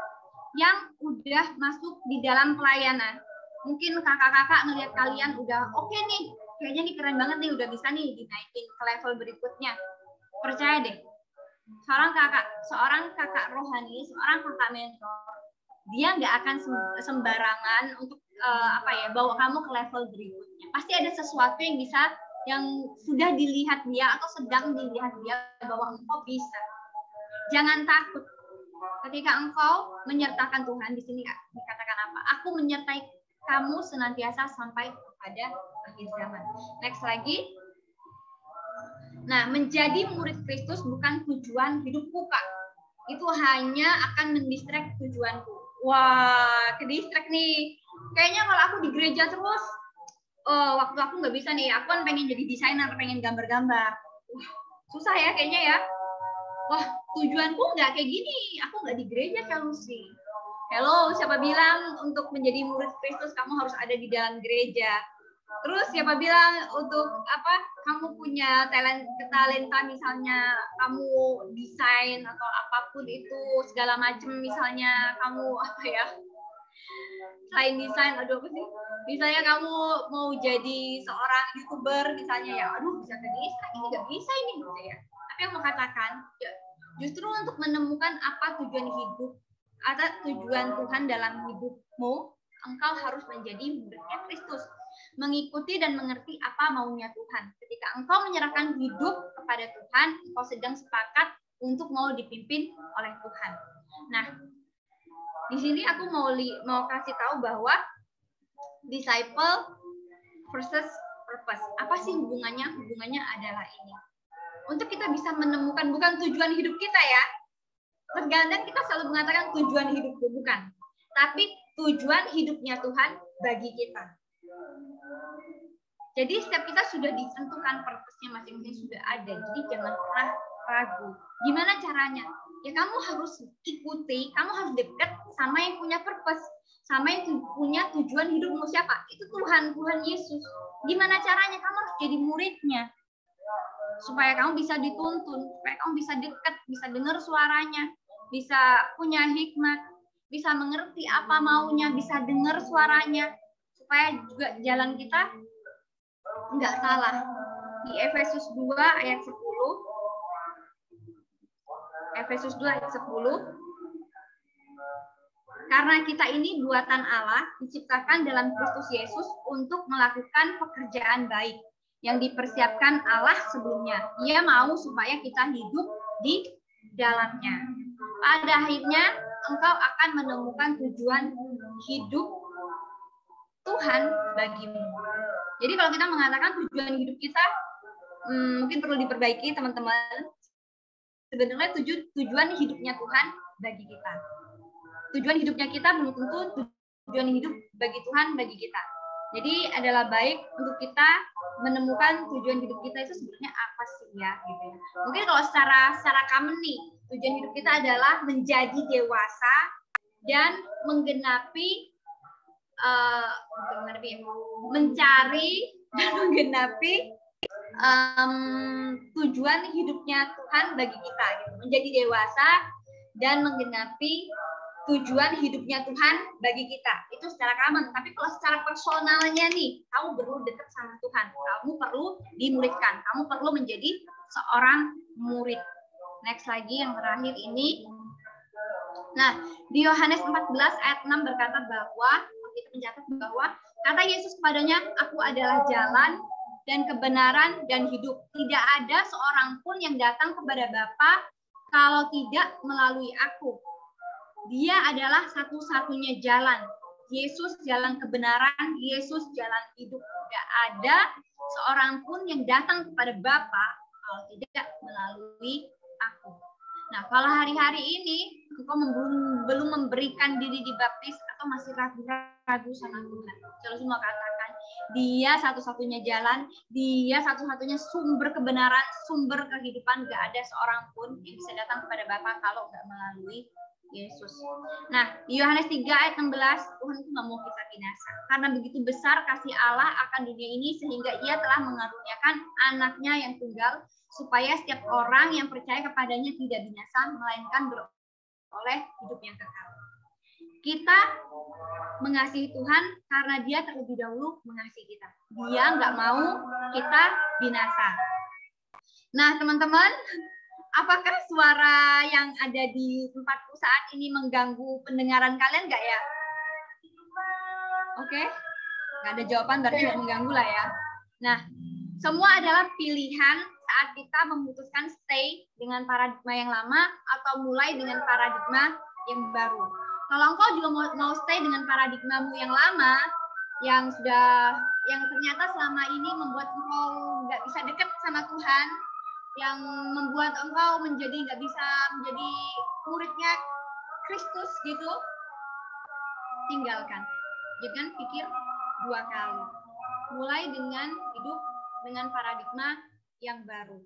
yang udah masuk di dalam pelayanan, mungkin kakak-kakak ngelihat kalian udah oke nih, kayaknya nih keren banget nih, udah bisa nih dinaikin ke level berikutnya. Percaya deh, seorang kakak rohani, seorang kakak mentor, dia nggak akan sembarangan untuk bawa kamu ke level berikutnya. Pasti ada sesuatu yang sudah dilihat dia atau sedang dilihat dia bahwa engkau bisa. Jangan takut. Ketika engkau menyertakan Tuhan, di sini dikatakan apa? Aku menyertai kamu senantiasa sampai pada akhir zaman. Next lagi. Nah, menjadi murid Kristus bukan tujuan hidupku, Kak. Itu hanya akan mendistract tujuanku. Wah, kedistract nih. Kayaknya kalau aku di gereja terus, waktu aku nggak bisa nih. Aku kan pengen jadi desainer, pengen gambar-gambar. Wah, susah ya kayaknya ya. Wah, tujuanku nggak kayak gini. Aku nggak di gereja, Lucy. Hello, siapa bilang untuk menjadi murid Kristus kamu harus ada di dalam gereja? Terus siapa bilang untuk kamu punya talenta, misalnya kamu desain atau apapun itu segala macam, misalnya kamu selain desain, misalnya kamu mau jadi seorang YouTuber misalnya, ya bisa ini nggak bisa ini gitu ya. Tapi yang mau katakan, justru untuk menemukan apa tujuan hidup atau tujuan Tuhan dalam hidupmu, engkau harus menjadi muridnya Kristus, mengikuti dan mengerti apa maunya Tuhan. Ketika engkau menyerahkan hidup kepada Tuhan, engkau sedang sepakat untuk mau dipimpin oleh Tuhan. Nah, di sini aku mau kasih tahu bahwa disciple versus purpose. Apa sih hubungannya? Hubungannya adalah ini. Untuk kita bisa menemukan bukan tujuan hidup kita ya. Terkadang kita selalu mengatakan tujuan hidupku, bukan. Tapi tujuan hidupnya Tuhan bagi kita. Jadi setiap kita sudah ditentukan purpose-nya masing-masing, sudah ada. Jadi jangan pernah ragu. Gimana caranya? Ya kamu harus ikuti, kamu harus dekat sama yang punya purpose, sama yang punya tujuan hidupmu. Siapa? Itu Tuhan Yesus. Gimana caranya? Kamu harus jadi muridnya. Supaya kamu bisa dituntun, supaya kamu bisa dekat, bisa dengar suaranya, bisa punya hikmat, bisa mengerti apa maunya, bisa dengar suaranya, supaya juga jalan kita nggak salah. Di Efesus 2 ayat 10, karena kita ini buatan Allah, diciptakan dalam Kristus Yesus untuk melakukan pekerjaan baik yang dipersiapkan Allah sebelumnya. Ia mau supaya kita hidup di dalamnya. Pada akhirnya, engkau akan menemukan tujuan hidup Tuhan bagimu. Jadi kalau kita mengatakan tujuan hidup kita, mungkin perlu diperbaiki teman-teman. Sebenarnya tujuan hidupnya Tuhan bagi kita. Tujuan hidupnya kita belum tentu tujuan hidup bagi Tuhan bagi kita. Jadi adalah baik untuk kita menemukan tujuan hidup kita itu sebenarnya apa sih ya, gitu ya. Mungkin kalau secara common nih, tujuan hidup kita adalah menjadi dewasa dan mencari dan menggenapi tujuan hidupnya Tuhan bagi kita, gitu. Menjadi dewasa dan menggenapi tujuan hidupnya Tuhan bagi kita. Itu secara common. Tapi kalau secara personalnya nih, kamu perlu dekat sama Tuhan. Kamu perlu dimuridkan. Kamu perlu menjadi seorang murid. Next lagi yang terakhir ini, Nah, di Yohanes 14 ayat 6 berkata bahwa, kita mencatat bahwa kata Yesus kepadanya, aku adalah jalan dan kebenaran dan hidup. Tidak ada seorang pun yang datang kepada Bapa kalau tidak melalui aku. Dia adalah satu-satunya jalan. Yesus jalan kebenaran, Yesus jalan hidup. Tidak ada seorang pun yang datang kepada Bapa kalau tidak melalui aku. Nah, kalau hari-hari ini engkau belum memberikan diri dibaptis atau masih ragu-ragu sama Tuhan, Saudara semua katakan, dia satu-satunya jalan, dia satu-satunya sumber kebenaran, sumber kehidupan. Gak ada seorang pun yang bisa datang kepada Bapa kalau gak melalui Yesus. Nah, di Yohanes 3 ayat 16, Tuhan itu gak mau kita binasa. Karena begitu besar kasih Allah akan dunia ini sehingga ia telah mengaruniakan anaknya yang tunggal, supaya setiap orang yang percaya kepadanya tidak binasa, melainkan beroleh hidup yang kekal. Kita mengasihi Tuhan karena dia terlebih dahulu mengasihi kita. Dia nggak mau kita binasa. Nah, teman-teman, apakah suara yang ada di tempatku saat ini mengganggu pendengaran kalian nggak ya? Oke? Nggak ada jawaban, berarti nggak mengganggu lah ya. Nah, semua adalah pilihan saat kita memutuskan stay dengan paradigma yang lama atau mulai dengan paradigma yang baru. Kalau engkau juga mau stay dengan paradigmamu yang lama, yang ternyata selama ini membuat engkau nggak bisa dekat sama Tuhan, yang membuat engkau nggak bisa menjadi muridnya Kristus gitu, tinggalkan. Jangan pikir dua kali. Mulai dengan hidup dengan paradigma yang baru.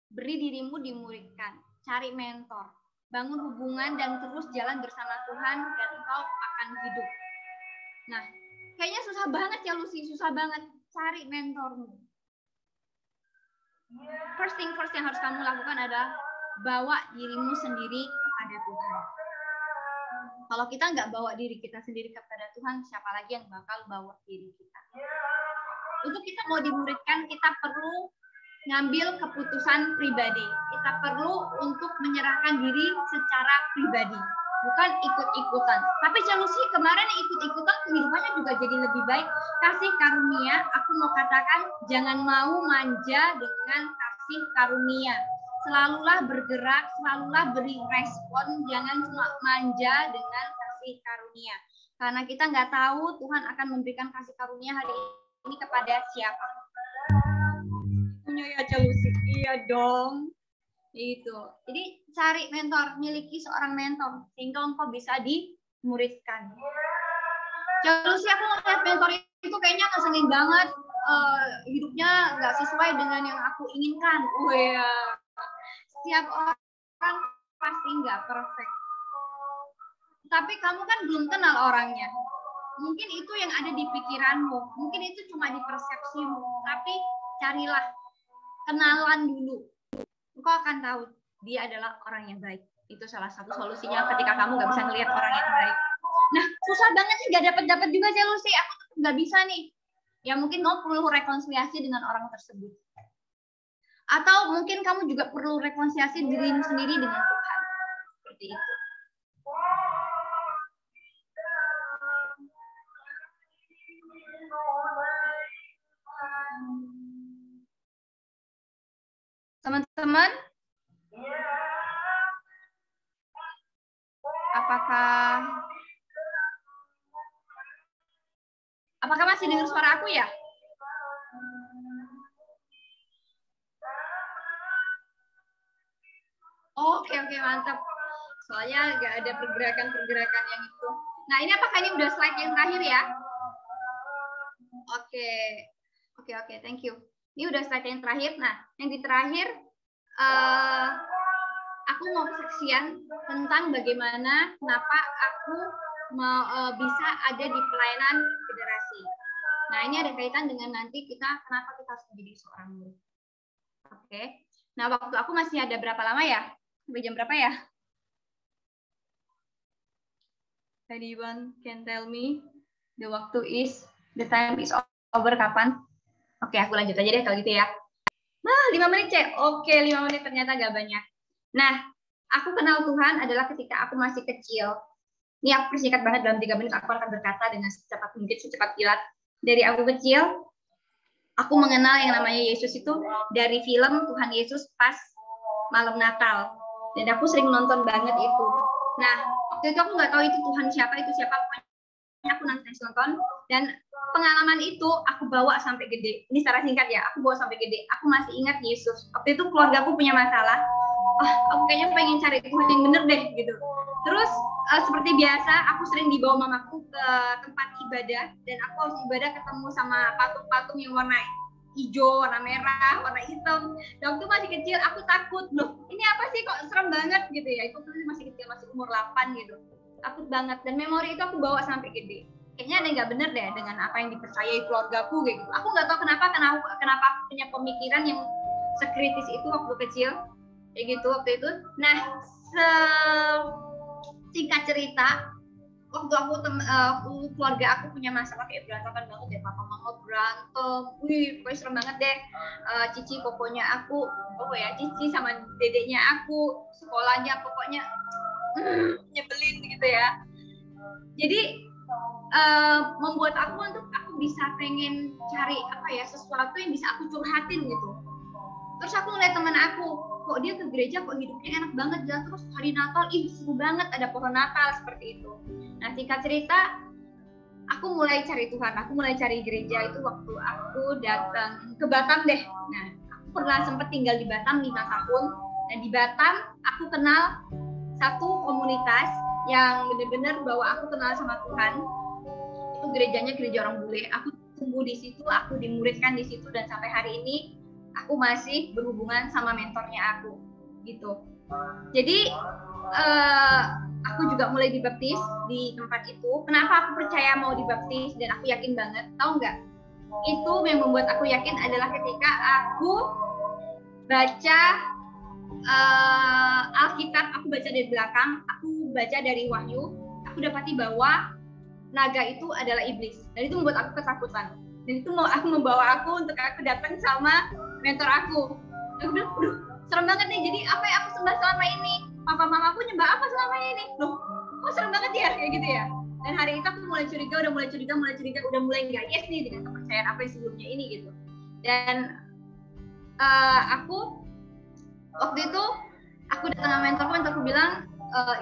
Beri dirimu dimuridkan, cari mentor, bangun hubungan dan terus jalan bersama Tuhan dan engkau akan hidup. Nah, kayaknya susah banget ya Lucy, susah banget cari mentormu. First thing first yang harus kamu lakukan adalah bawa dirimu sendiri kepada Tuhan. Kalau kita nggak bawa diri kita sendiri kepada Tuhan, siapa lagi yang bakal bawa diri kita? Untuk kita mau dimuridkan, kita perlu ngambil keputusan pribadi. Kita perlu untuk menyerahkan diri secara pribadi, bukan ikut-ikutan. Tapi Chelsea kemarin ikut-ikutan, kehidupannya juga jadi lebih baik. Kasih karunia, aku mau katakan, jangan mau manja dengan kasih karunia. Selalulah bergerak, selalulah beri respon, jangan cuma manja dengan kasih karunia. Karena kita nggak tahu Tuhan akan memberikan kasih karunia hari ini kepada siapa. Punya ya Chelsea, iya dong. Itu. Jadi cari mentor, miliki seorang mentor sehingga engkau bisa dimuridkan. Chelsea, aku ngeliat mentor itu kayaknya ngeselin banget, hidupnya nggak sesuai dengan yang aku inginkan. Oh ya, setiap orang pasti nggak perfect. Tapi kamu kan belum kenal orangnya. Mungkin itu yang ada di pikiranmu, mungkin itu cuma di persepsimu. Tapi carilah, kenalan dulu. Engkau akan tahu dia adalah orang yang baik. Itu salah satu solusinya ketika kamu nggak bisa ngelihat orang yang baik. Nah, susah banget sih, nggak dapat juga solusi. Aku tetap nggak bisa nih. Ya mungkin kamu perlu rekonsiliasi dengan orang tersebut. Atau mungkin kamu juga perlu rekonsiliasi dirimu sendiri dengan Tuhan. Seperti itu. Teman-teman, apakah masih dengar suara aku ya? Oke, mantap. Soalnya nggak ada pergerakan yang itu. Nah, ini apakah ini udah slide yang terakhir ya? Oke, thank you. Ini udah slide yang terakhir. Nah, yang di terakhir, aku mau kesaksian tentang bagaimana kenapa aku bisa ada di pelayanan federasi. Nah, ini ada kaitan dengan nanti kenapa kita harus menjadi seorang murid. Oke. Nah, waktu aku masih ada berapa lama ya? Sampai jam berapa ya? Anyone can tell me the time is over kapan? Oke, aku lanjut aja deh kalau gitu ya. Nah, 5 menit, Cek. Oke, 5 menit ternyata gak banyak. Nah, aku kenal Tuhan adalah ketika aku masih kecil. Ini aku persingkat banget, dalam 3 menit aku akan berkata dengan secepat mungkin, secepat kilat. Dari aku kecil, aku mengenal yang namanya Yesus itu dari film Tuhan Yesus pas malam Natal. Dan aku sering nonton banget itu. Nah, waktu itu aku nggak tahu itu Tuhan siapa, aku nonton. Dan pengalaman itu aku bawa sampai gede. Ini secara singkat ya, aku bawa sampai gede. Aku masih ingat Yesus. Waktu itu keluarga aku punya masalah. Aku kayaknya pengen cari Tuhan yang bener deh gitu. Terus seperti biasa, aku sering dibawa mamaku ke tempat ibadah, dan aku harus ibadah ketemu sama patung-patung yang warna hijau, warna merah, warna hitam. Dan waktu masih kecil aku takut, loh ini apa sih kok serem banget gitu ya. Itu masih kecil, masih umur 8 gitu. Takut banget, dan memori itu aku bawa sampai gede. Kayaknya ada yang nggak bener deh dengan apa yang dipercayai keluargaku gitu. Aku nggak tahu kenapa aku punya pemikiran yang sekritis itu waktu kecil. Kayak gitu waktu itu. Nah, singkat cerita, waktu keluarga aku punya masalah kayak berantakan banget deh, papa mama berantem, pokoknya serem banget deh. Cici pokoknya aku, Cici sama dedeknya aku sekolahnya pokoknya nyebelin gitu ya. Jadi membuat aku bisa pengen cari sesuatu yang bisa aku curhatin gitu. Terus aku ngeliat teman aku, kok dia ke gereja kok hidupnya enak banget, dan terus hari Natal seru banget, ada pohon Natal seperti itu. Nah, singkat cerita, aku mulai cari Tuhan, aku mulai cari gereja itu waktu aku datang ke Batam deh. Nah, aku pernah sempat tinggal di Batam 5 tahun, dan di Batam aku kenal satu komunitas yang benar-benar bawa aku kenal sama Tuhan. Itu gerejanya gereja orang bule. Aku tumbuh di situ, aku dimuridkan di situ, dan sampai hari ini aku masih berhubungan sama mentornya aku gitu. Jadi aku juga mulai dibaptis di tempat itu. Kenapa aku percaya mau dibaptis dan aku yakin banget? Tahu nggak? Itu yang membuat aku yakin adalah ketika aku baca Alkitab, aku baca dari belakang, aku baca dari Wahyu, aku dapati bahwa naga itu adalah iblis, dan itu membuat aku ketakutan. Dan itu membawa aku untuk aku datang sama mentor aku. Aku bilang, serem banget nih. Jadi apa yang aku sembah selama ini? Papa mamaku nyembah apa selama ini? Loh, kok serem banget ya kayak gitu ya. Dan hari itu aku mulai curiga, udah mulai nggak yes nih dengan kepercayaan apa yang sebelumnya ini gitu. Dan aku waktu itu aku datang sama mentorku bilang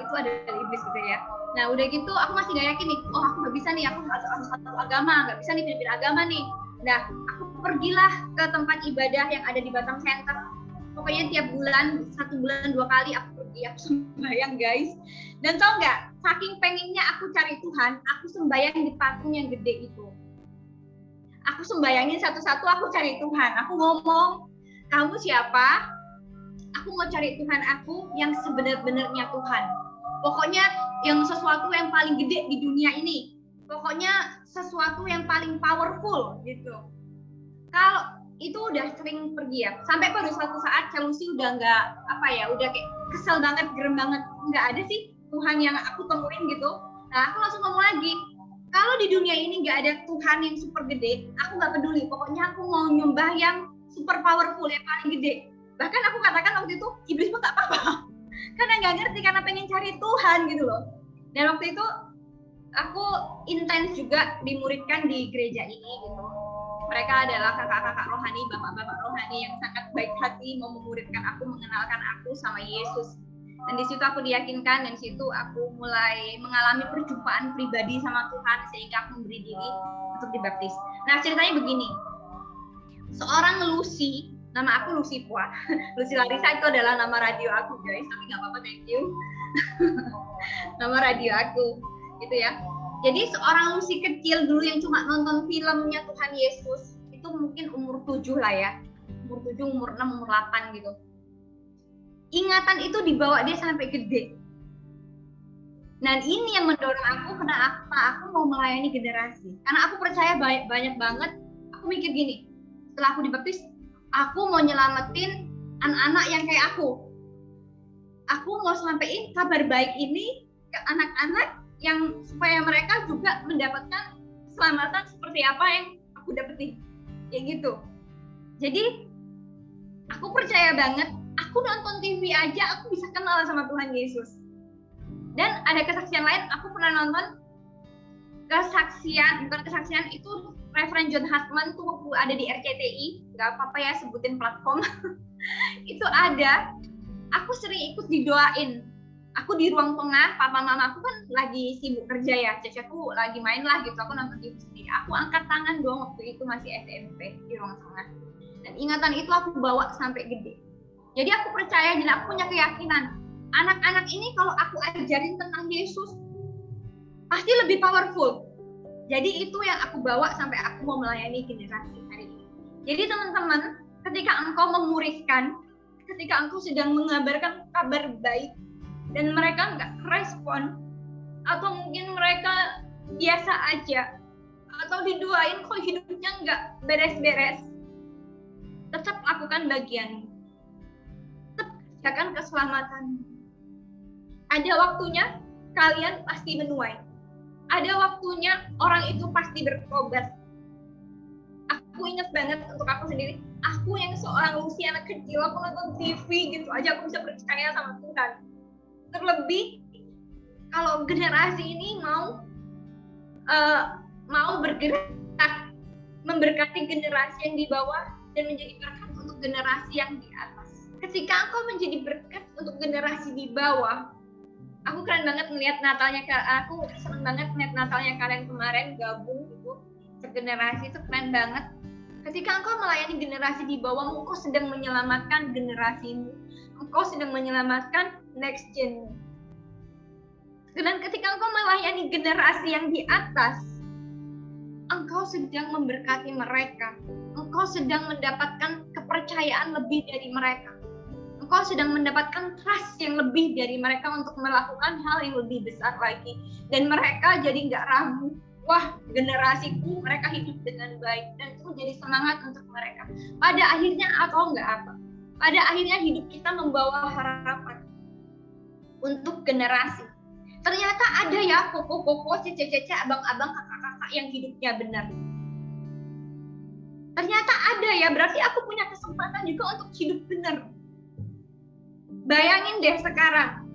itu adalah iblis gitu ya. Nah udah gitu aku masih gak yakin nih, aku nggak bisa nih, aku harus satu agama, nggak bisa nih pilih agama nih. Nah aku pergilah ke tempat ibadah yang ada di Batam Center. Pokoknya tiap bulan, 1 bulan 2 kali aku pergi, aku sembahyang guys. Dan tau nggak, saking pengennya aku cari Tuhan, aku sembahyang di patung yang gede itu. Aku sembayangin satu-satu, aku cari Tuhan. Aku ngomong, kamu siapa? Aku mau cari Tuhan aku yang sebenar-benarnya Tuhan. Pokoknya yang sesuatu yang paling gede di dunia ini. Pokoknya sesuatu yang paling powerful gitu. Kalau itu udah sering pergi ya. Sampai pada suatu saat Chelsea udah nggak udah kayak kesel banget, gerem banget. Nggak ada sih Tuhan yang aku temuin gitu. Nah aku langsung ngomong lagi. Kalau di dunia ini nggak ada Tuhan yang super gede, aku nggak peduli. Pokoknya aku mau nyembah yang super powerful, yang paling gede. Bahkan aku katakan waktu itu iblis pun tak apa-apa. Karena nggak ngerti, karena pengen cari Tuhan gitu loh. Dan waktu itu aku intens juga dimuridkan di gereja ini gitu. Mereka adalah kakak-kakak rohani, bapak-bapak rohani yang sangat baik hati mau memuridkan aku, mengenalkan aku sama Yesus. Dan di situ aku diyakinkan, dan di situ aku mulai mengalami perjumpaan pribadi sama Tuhan sehingga aku memberi diri untuk dibaptis. Nah ceritanya begini, seorang Lucy, nama aku Lucy Pua, Lucy Larissa itu adalah nama radio aku guys, tapi nggak apa-apa, thank you. Nama radio aku, gitu ya. Jadi seorang Lucy kecil dulu yang cuma nonton filmnya Tuhan Yesus, itu mungkin umur 7 lah ya, umur 7, umur 6, umur 8 gitu. Ingatan itu dibawa dia sampai gede. Dan ini yang mendorong aku, kenapa aku mau melayani generasi. Karena aku percaya banyak banget, aku mikir gini, setelah aku dibaptis, aku mau nyelamatin anak-anak yang kayak aku. Aku mau sampaikan kabar baik ini ke anak-anak yang supaya mereka juga mendapatkan keselamatan seperti apa yang aku dapetin. Kayak gitu. Jadi, aku percaya banget aku nonton TV aja aku bisa kenal sama Tuhan Yesus. Dan ada kesaksian lain, aku pernah nonton bukan kesaksian itu Reverend John Hartman tuh waktu ada di RCTI, nggak apa-apa ya sebutin platform. Itu ada, aku sering ikut didoain. Aku di ruang tengah, papa mama aku kan lagi sibuk kerja ya, ceceku lagi main lah gitu, aku nonton TV sendiri. Aku angkat tangan dong waktu itu masih SMP di ruang tengah. Dan ingatan itu aku bawa sampai gede. Jadi aku percaya dan aku punya keyakinan, anak-anak ini kalau aku ajarin tentang Yesus, pasti lebih powerful. Jadi itu yang aku bawa sampai aku mau melayani generasi hari ini. Jadi teman-teman, ketika engkau memuridkan, ketika engkau sedang mengabarkan kabar baik, dan mereka nggak respon, atau mungkin mereka biasa aja, atau didoain kok hidupnya nggak beres-beres, tetap lakukan bagianmu. Tetap kerjakan keselamatan. Ada waktunya kalian pasti menuai. Ada waktunya orang itu pasti bertobat. Aku ingat banget untuk aku sendiri, aku yang seorang Lucy anak kecil, aku nonton TV gitu aja aku bisa percaya sama Tuhan. Terlebih kalau generasi ini mau bergerak memberkati generasi yang di bawah dan menjadi berkat untuk generasi yang di atas. Ketika engkau menjadi berkat untuk generasi di bawah, aku keren banget melihat Natalnya, aku seneng banget melihat Natalnya kalian kemarin gabung gitu segenerasi, itu keren banget. Ketika engkau melayani generasi di bawah, engkau sedang menyelamatkan generasimu, engkau sedang menyelamatkan next gen. Dan ketika engkau melayani generasi yang di atas, engkau sedang memberkati mereka, engkau sedang mendapatkan kepercayaan lebih dari mereka. Engkau sedang mendapatkan trust yang lebih dari mereka untuk melakukan hal yang lebih besar lagi. Dan mereka jadi nggak ragu, wah generasiku mereka hidup dengan baik. Dan itu jadi semangat untuk mereka. Pada akhirnya atau nggak apa, pada akhirnya hidup kita membawa harapan untuk generasi. Ternyata ada ya koko-koko, cece-cece, abang-abang, kakak-kakak yang hidupnya benar. Ternyata ada ya, berarti aku punya kesempatan juga untuk hidup benar. Bayangin deh sekarang,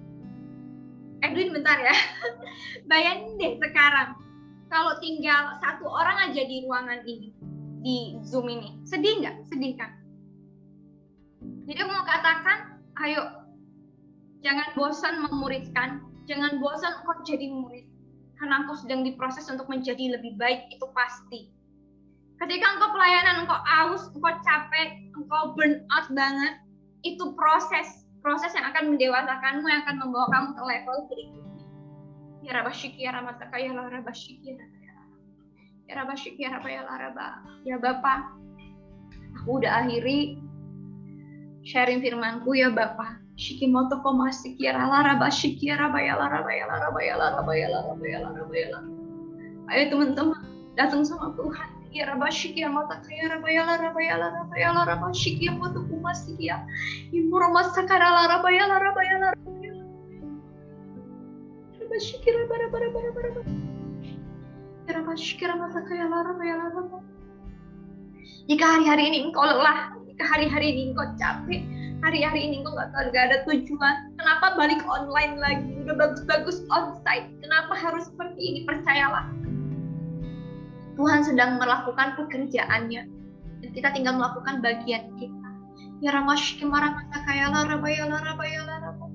Edwin bentar ya. Bayangin deh sekarang, kalau tinggal satu orang aja di ruangan ini, di Zoom ini, sedih nggak? Sedih kan? Jadi aku mau katakan, ayo, jangan bosan memuridkan, jangan bosan engkau jadi murid, karena engkau sedang diproses untuk menjadi lebih baik, itu pasti. Ketika engkau pelayanan, engkau aus, engkau capek, engkau burn out banget, itu proses yang akan mendewasakanmu, yang akan membawa kamu ke level berikutnya. Ya Rabbashiki ya Ramataka ya Rabbashiki ya Rabbashiki ya Rabba. Ya Bapak, aku udah akhiri sharing firmanku ya Bapak. Shikimoto komasiki ya Rabbashiki ya Rabba ya Rabba ya Rabba ya Rabba ya Rabba ya Rabba ya Rabba. Ayo teman-teman, datang sama Tuhan. Ya Rabbashiki ya Mataka ya Rabba ya Rabba ya Rabba ya Rabba Shiki ya Moto kumasiki ya. Ibu Ramasaka ya Rabba ya Rabba ya Rabba. Rabbashiki Rabba Rabba Rabba Rabba. Ya Rabbashiki Ramataka ya Rabba ya Rabba. Jika hari-hari ini engkau lelah, jika hari-hari ini engkau capek, hari-hari ini engkau nggak ada tujuan, kenapa balik online lagi? Udah bagus-bagus onsite, kenapa harus seperti ini? Percayalah, Tuhan sedang melakukan pekerjaannya dan kita tinggal melakukan bagian kita. Ya Ramashiki Maramata Kayala Rabayala Rabayala Rabba.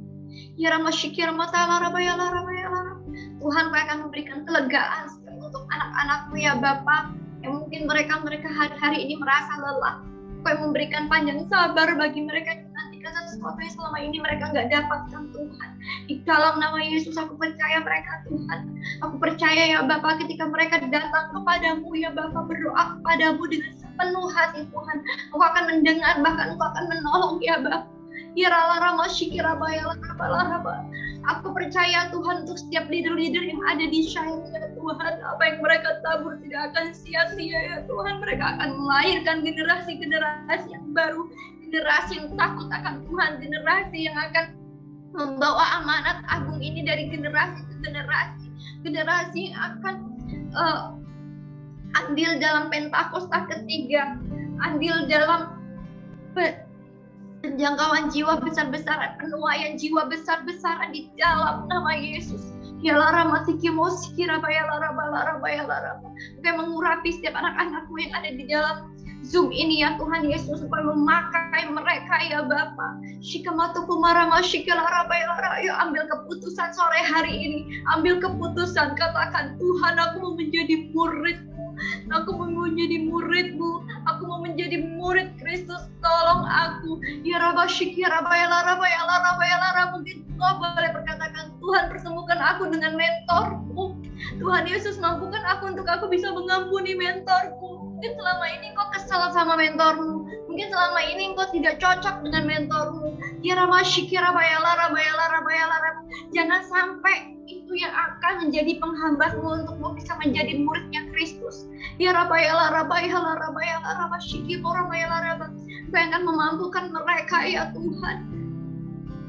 Ya Ramashiki Ramatala Rabayala Rabayala Rabba. Tuhan akan memberikan kelegaan untuk anak-anakmu ya Bapak, yang mungkin mereka hari-hari ini merasa lelah. Kau yang memberikan panjang sabar bagi mereka yang menantikan sesuatu yang selama ini mereka nggak dapatkan Tuhan. Di dalam nama Yesus aku percaya mereka Tuhan. Aku percaya ya Bapak, ketika mereka datang kepadamu ya Bapak, berdoa kepadamu dengan sepenuh hati Tuhan, Engkau akan mendengar, bahkan Engkau akan menolong ya Bapak. Ya Rama Shikira Bayala Raba. Aku percaya Tuhan untuk setiap leader-leader yang ada di Shine ya Tuhan, apa yang mereka tabur tidak akan sia-sia ya Tuhan. Mereka akan melahirkan generasi-generasi yang baru, generasi yang takut akan Tuhan, generasi yang akan membawa amanat agung ini dari generasi ke generasi, generasi yang akan andil dalam Pentakosta ketiga, andil dalam penjangkauan jiwa besar-besaran, penuaian jiwa besar-besaran di dalam nama Yesus. Ya Lara Matikimos Kiraba ya Laraba ya Laraba. Supaya mengurapi setiap anak-anakmu yang ada di dalam Zoom ini ya Tuhan Yesus, supaya memakai mereka ya Bapa. Shikamatuku marama shikilaraba ya Lara. Ayo ambil keputusan sore hari ini. Ambil keputusan, katakan Tuhan, aku mau menjadi murid. Aku mau menjadi murid-Mu. Aku mau menjadi murid Kristus. Tolong aku. Ya Rabba Syiki Rabba ya Laraba ya Laraba ya Lara. Mungkin Kau boleh berkatakan, Tuhan pertemukan aku dengan mentorku. Tuhan Yesus mampukan aku untuk aku bisa mengampuni mentorku. Mungkin selama ini kau kesal sama mentormu. Mungkin selama ini kau tidak cocok dengan mentormu. Ya Rabba Syiki Rabba ya Laraba ya Laraba ya Lara. Jangan sampai itu yang akan menjadi penghambatmu untuk mau bisa menjadi muridnya Kristus. Ya Rabba ya Laraba ya Laraba ya Laraba Syiki Rabba ya Laraba. Kau yang akan memampukan mereka ya Tuhan,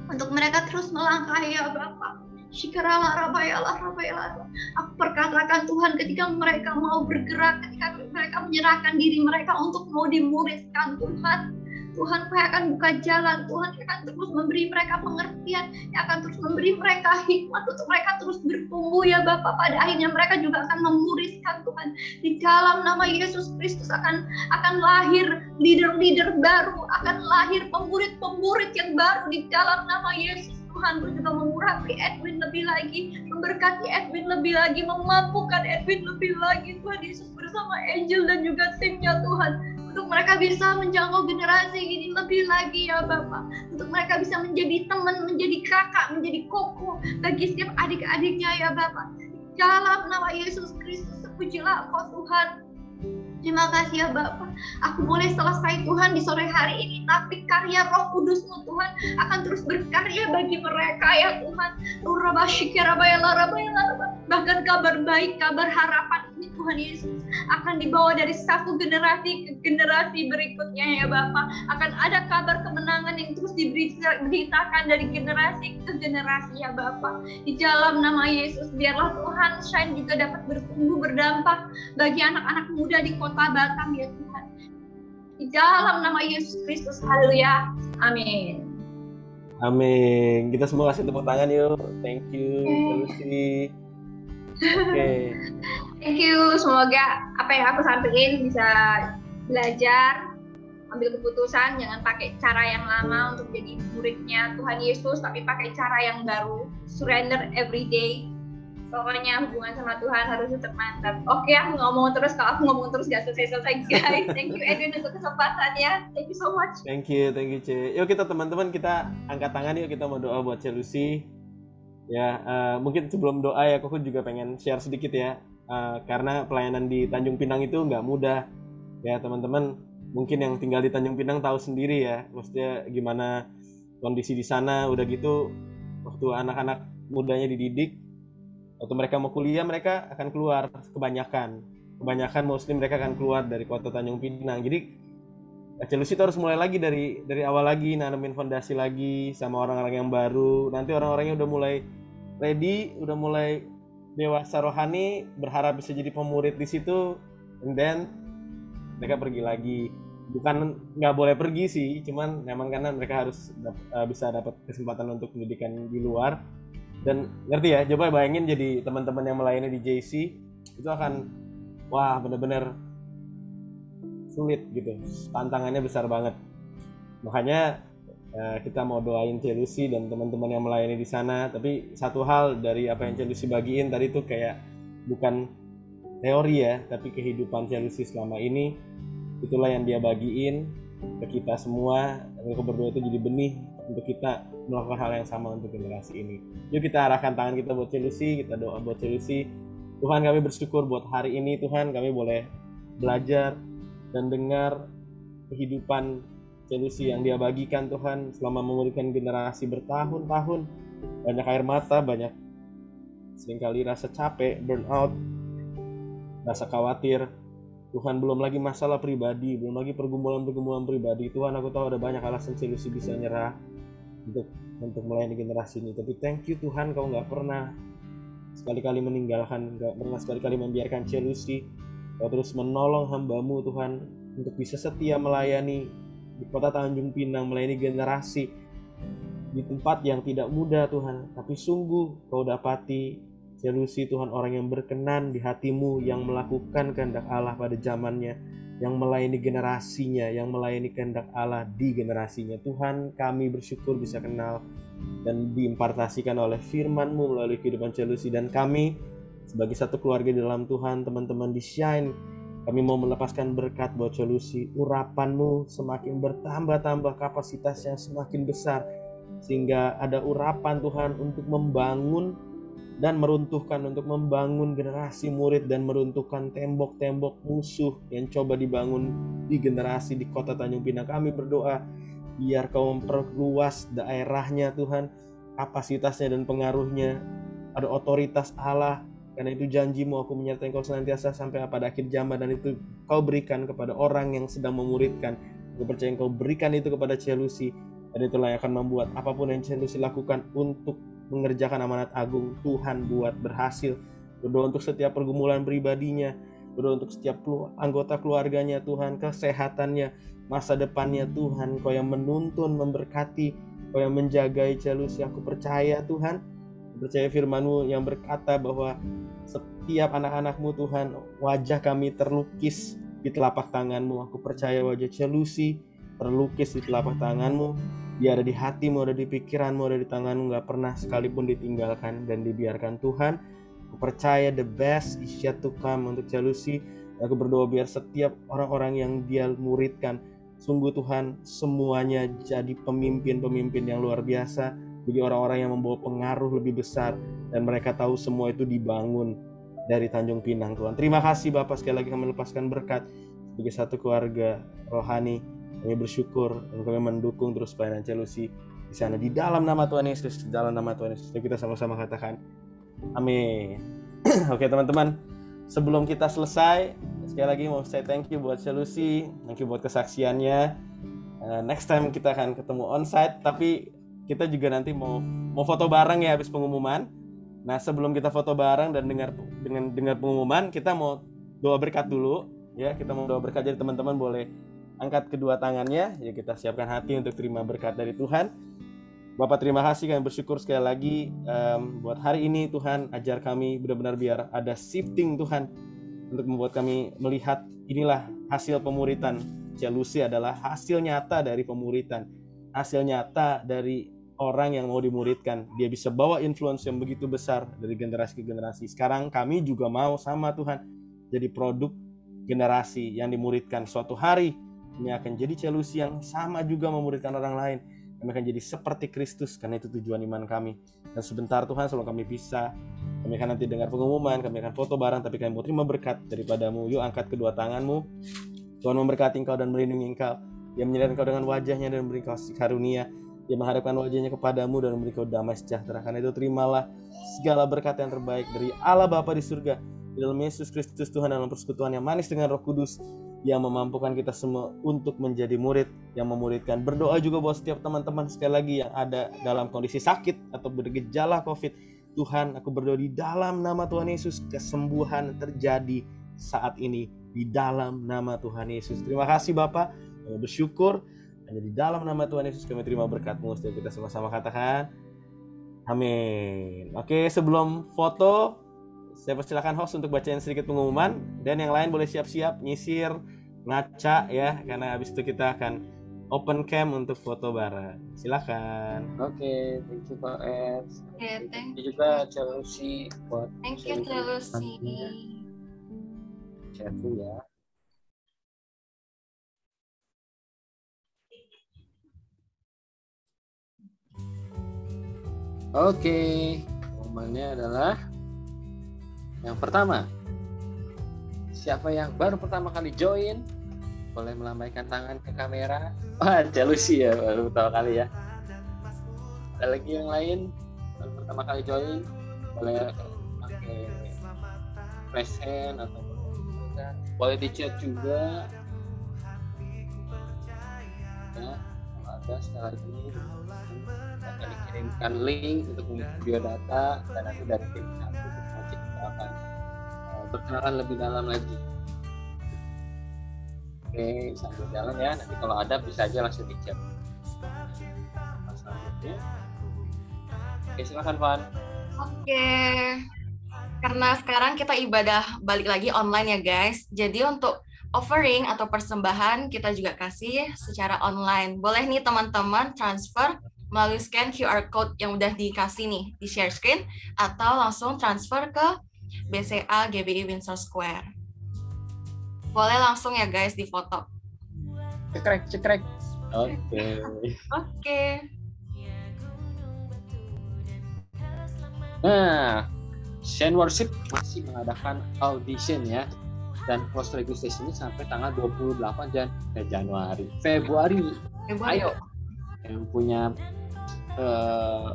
untuk mereka terus melangkah ya Bapa. Syikirala Rabba ya Laraba ya Laraba. Aku perkatakan Tuhan, ketika mereka mau bergerak, ketika mereka menyerahkan diri mereka untuk mau dimuridkan Tuhan, Tuhan akan buka jalan. Tuhan akan terus memberi mereka pengertian, akan terus memberi mereka hikmat untuk mereka terus bertumbuh ya Bapa. Pada akhirnya mereka juga akan memuridkan Tuhan. Di dalam nama Yesus Kristus akan lahir leader-leader baru, akan lahir pemurid-pemurid yang baru di dalam nama Yesus. Tuhan juga mengurapi Edwin lebih lagi, memberkati Edwin lebih lagi, memampukan Edwin lebih lagi Tuhan Yesus, bersama Angel dan juga timnya Tuhan, untuk mereka bisa menjangkau generasi ini lebih lagi ya Bapak, untuk mereka bisa menjadi teman, menjadi kakak, menjadi koko bagi setiap adik-adiknya ya Bapak. Dalam nama Yesus Kristus, terpujilah Engkau Tuhan. Terima kasih ya Bapak. Aku boleh selesai Tuhan di sore hari ini, tapi karya Roh Kudus-Mu Tuhan akan terus berkarya bagi mereka ya Tuhan. Bahkan kabar baik, kabar harapan ini Tuhan Yesus akan dibawa dari satu generasi ke generasi berikutnya ya Bapak. Akan ada kabar kemenangan yang terus diberitakan dari generasi ke generasi ya Bapak. Di dalam nama Yesus, biarlah Tuhan Shine juga dapat bertumbuh berdampak bagi anak-anak muda di kota Batam ya Tuhan. Di dalam nama Yesus Kristus, haleluya, amin. Amin. Kita semua kasih tepuk tangan yuk. Thank you, Lucy. Oke. Thank you. Semoga apa yang aku sampaikan bisa belajar, ambil keputusan, jangan pakai cara yang lama untuk jadi muridnya Tuhan Yesus, tapi pakai cara yang baru. Surrender every day. Pokoknya hubungan sama Tuhan harus tetap mantap. Oke, aku ngomong terus. Kalau aku ngomong terus gak selesai-selesai guys. Thank you Edwin untuk kesempatannya. Thank you so much. Thank you Ce. Yuk kita teman-teman, kita angkat tangan yuk, kita mau doa buat Ce Lucy. Ya, mungkin sebelum doa ya, aku juga pengen share sedikit ya. Karena pelayanan di Tanjung Pinang itu nggak mudah. Ya teman-teman, mungkin yang tinggal di Tanjung Pinang tahu sendiri ya. Maksudnya gimana kondisi di sana. Udah gitu, waktu anak-anak mudanya dididik, waktu mereka mau kuliah, mereka akan keluar. Kebanyakan muslim mereka akan keluar dari kota Tanjung Pinang. Jadi Ce Lucy itu harus mulai lagi dari awal lagi, nanemin fondasi lagi sama orang-orang yang baru. Nanti orang-orangnya udah mulai ready, udah mulai dewasa rohani, berharap bisa jadi pemurid di situ, and then mereka pergi lagi. Bukan nggak boleh pergi sih, cuman memang karena mereka harus bisa dapat kesempatan untuk pendidikan di luar. Dan ngerti ya, coba bayangin jadi teman-teman yang melayani di JC itu akan wah bener-bener sulit gitu, tantangannya besar banget. Makanya kita mau doain Ce Lucy dan teman-teman yang melayani di sana. Tapi satu hal dari apa yang Ce Lucy bagiin tadi tuh kayak bukan teori ya, tapi kehidupan Ce Lucy selama ini, itulah yang dia bagiin ke kita semua. Aku berdoa itu jadi benih untuk kita melakukan hal yang sama untuk generasi ini. Yuk kita arahkan tangan kita buat Ce Lucy, kita doa buat Ce Lucy. Tuhan, kami bersyukur buat hari ini. Tuhan, kami boleh belajar dan dengar kehidupan Ce Lucy yang dia bagikan Tuhan selama memuridkan generasi bertahun-tahun. Banyak air mata, banyak seringkali rasa capek, burnout, rasa khawatir. Tuhan, belum lagi masalah pribadi, belum lagi pergumulan-pergumulan pribadi. Tuhan, aku tahu ada banyak alasan Ce Lucy bisa nyerah untuk melayani generasi ini. Tapi thank you Tuhan, Kau gak pernah sekali-kali meninggalkan, gak pernah sekali-kali membiarkan Ce Lucy. Kau terus menolong hamba-Mu Tuhan untuk bisa setia melayani di kota Tanjung Pinang, melayani generasi di tempat yang tidak mudah Tuhan, tapi sungguh Kau dapati Chelsea Tuhan, orang yang berkenan di hati-Mu, yang melakukan kehendak Allah pada zamannya, yang melayani generasinya, yang melayani kehendak Allah di generasinya. Tuhan, kami bersyukur bisa kenal dan diimpartasikan oleh firman-Mu melalui kehidupan Chelsea, dan kami sebagai satu keluarga di dalam Tuhan, teman-teman di Shine, kami mau melepaskan berkat buat Chelsea. Urapan-Mu semakin bertambah-tambah, kapasitasnya semakin besar, sehingga ada urapan Tuhan untuk membangun dan meruntuhkan, untuk membangun generasi murid dan meruntuhkan tembok-tembok musuh yang coba dibangun di generasi di kota Tanjung Pinang. Kami berdoa biar Kau memperluas daerahnya Tuhan, kapasitasnya dan pengaruhnya. Ada otoritas Allah, karena itu janji-Mu, aku menyertai Engkau senantiasa sampai pada akhir zaman, dan itu Kau berikan kepada orang yang sedang memuridkan. Aku percaya Engkau berikan itu kepada Chelsea, dan itulah yang akan membuat apapun yang Chelsea lakukan untuk mengerjakan amanat agung Tuhan buat berhasil. Berdoa untuk setiap pergumulan pribadinya, berdoa untuk setiap anggota keluarganya Tuhan, kesehatannya, masa depannya Tuhan. Kau yang menuntun, memberkati, Kau yang menjagai Chelsea. Aku percaya Tuhan, percaya firman-Mu yang berkata bahwa setiap anak-anak-Mu Tuhan, wajah kami terlukis di telapak tangan-Mu. Aku percaya wajah Chelsea terlukis di telapak tangan-Mu. Dia ada di hati-Mu, ada di pikiran-Mu, ada di tangan-Mu, gak pernah sekalipun ditinggalkan dan dibiarkan Tuhan. Aku percaya the best is yet to come untuk Chelsea. Aku berdoa biar setiap orang-orang yang Dia muridkan, sungguh Tuhan, semuanya jadi pemimpin-pemimpin yang luar biasa, jadi orang-orang yang membawa pengaruh lebih besar, dan mereka tahu semua itu dibangun dari Tanjung Pinang Tuhan. Terima kasih Bapak, sekali lagi kami melepaskan berkat sebagai satu keluarga rohani. Kami bersyukur dan kami mendukung terus pelayanan Chelsea di sana, di dalam nama Tuhan Yesus, di dalam nama Tuhan Yesus. Kita sama-sama katakan amin. Oke teman-teman, sebelum kita selesai, sekali lagi mau saya thank you buat Chelsea, thank you buat kesaksiannya. Next time kita akan ketemu onsite, tapi kita juga nanti mau foto bareng ya habis pengumuman. Nah sebelum kita foto bareng dan dengar pengumuman, kita mau doa berkat dulu ya. Kita mau doa berkat, jadi teman-teman boleh angkat kedua tangannya ya, kita siapkan hati untuk terima berkat dari Tuhan. Bapak terima kasih, kami bersyukur sekali lagi buat hari ini Tuhan. Ajar kami benar-benar biar ada shifting Tuhan, untuk membuat kami melihat inilah hasil pemuritan. Chelsea adalah hasil nyata dari pemuritan, hasil nyata dari orang yang mau dimuridkan. Dia bisa bawa influence yang begitu besar dari generasi ke generasi. Sekarang kami juga mau sama Tuhan jadi produk generasi yang dimuridkan. Suatu hari ini akan jadi Chelsea yang sama juga memuridkan orang lain. Kami akan jadi seperti Kristus, karena itu tujuan iman kami. Dan sebentar Tuhan, sebelum kami pisah, kami akan nanti dengar pengumuman, kami akan foto bareng, tapi kami mau terima berkat daripada-Mu. Yuk angkat kedua tangan-Mu. Tuhan memberkati engkau dan melindungi engkau. Dia menyertai engkau dengan wajahnya dan memberi engkau karunia. Dia menghadapkan wajahnya kepadamu dan memberi engkau damai sejahtera. Karena itu terimalah segala berkat yang terbaik dari Allah Bapa di surga, di dalam Yesus Kristus Tuhan, dalam persekutuan yang manis dengan Roh Kudus, yang memampukan kita semua untuk menjadi murid yang memuridkan. Berdoa juga buat setiap teman-teman sekali lagi yang ada dalam kondisi sakit atau bergejala COVID. Tuhan, aku berdoa di dalam nama Tuhan Yesus, kesembuhan terjadi saat ini di dalam nama Tuhan Yesus. Terima kasih Bapak, kami bersyukur. Hanya di dalam nama Tuhan Yesus kami terima berkat-Mu. Setiap kita sama-sama katakan amin. Oke, sebelum foto, saya persilakan host untuk bacain sedikit pengumuman, dan yang lain boleh siap-siap nyisir, ngaca ya, karena habis itu kita akan open cam untuk foto bareng. Silakan. Oke, thank you Pak Ed. Thank you juga Chelsea buat Thank you Chelsea. Chat dulu ya. Oke, pengumumannya adalah yang pertama, siapa yang baru pertama kali join boleh melambaikan tangan ke kamera. Wah, Chelsea ya baru pertama kali ya. Ada lagi yang lain baru pertama kali join boleh pakai raise hand atau boleh di chat juga ya. Kalau ada sekali lagi akan dikirimkan link untuk video data, dan nanti dari tim satu kita akan berkenalan lebih dalam lagi. Oke, sambil jalan ya. Nanti kalau ada bisa aja langsung di chat. Selanjutnya. Oke, silakan Van. Oke. Karena sekarang kita ibadah balik lagi online ya guys. Jadi untuk offering atau persembahan kita juga kasih secara online. Boleh nih teman-teman transfer melalui scan QR code yang udah dikasih nih di share screen atau langsung transfer ke BCA GBI Windsor Square. Boleh langsung ya guys di foto. Cekrek. Oke. Oke. Nah, Shine Worship masih mengadakan audition ya. Dan close registration ini sampai tanggal 28 Februari. Ayo yang punya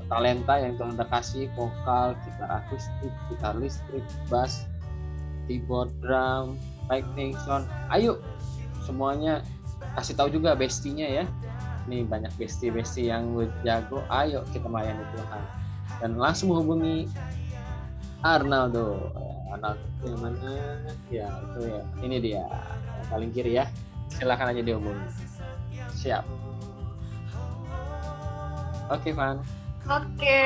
talenta yang Tuhan udah kasih, vokal, gitar akustik, gitar listrik, bass, keyboard, drum, lightning, sound. Ayo semuanya kasih tahu juga bestinya ya. Nih banyak besti yang jago. Ayo kita melayani Tuhan. Dan langsung menghubungi Arnaldo yang mana ya, itu ya, ini dia yang paling kiri ya, silakan aja dihubungi. Siap. Oke Van. Oke.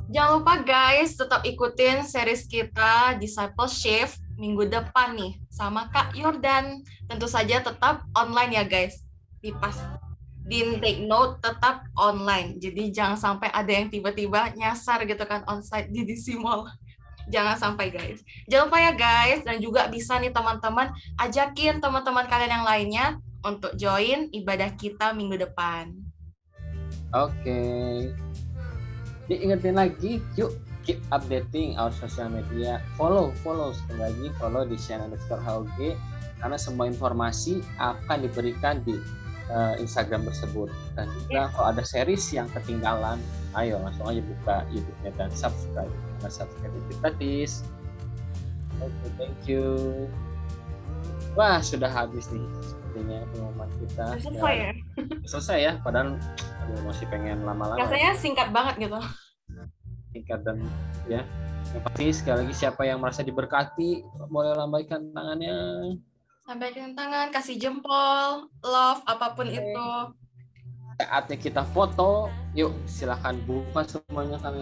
Jangan lupa guys, tetap ikutin series kita Discipleship minggu depan nih sama Kak Yordan. Tentu saja tetap online ya guys. Di take note tetap online. Jadi jangan sampai ada yang tiba-tiba nyasar gitu kan onsite di DC Mall. Jangan sampai guys. Jangan lupa ya guys, dan juga bisa nih teman-teman ajakin teman-teman kalian yang lainnya untuk join ibadah kita minggu depan. Oke. Diingetin lagi, yuk keep updating our social media. Follow sekali lagi, follow di Shine_HOG karena semua informasi akan diberikan di Instagram tersebut. Dan juga kalau ada series yang ketinggalan, ayo langsung aja buka YouTube-nya dan subscribe. Karena subscribe itu gratis. Oke, thank you. Wah, sudah habis nih sepertinya pengumuman kita. Selesai ya? Selesai ya, padahal masih pengen lama-lama. Rasanya singkat banget gitu. Singkat dan ya. Yang pasti sekali lagi siapa yang merasa diberkati boleh lambaikan tangannya. Sampaikan tangan, kasih jempol, love, apapun itu. Saatnya kita foto. Yuk, silahkan buka semuanya kalian.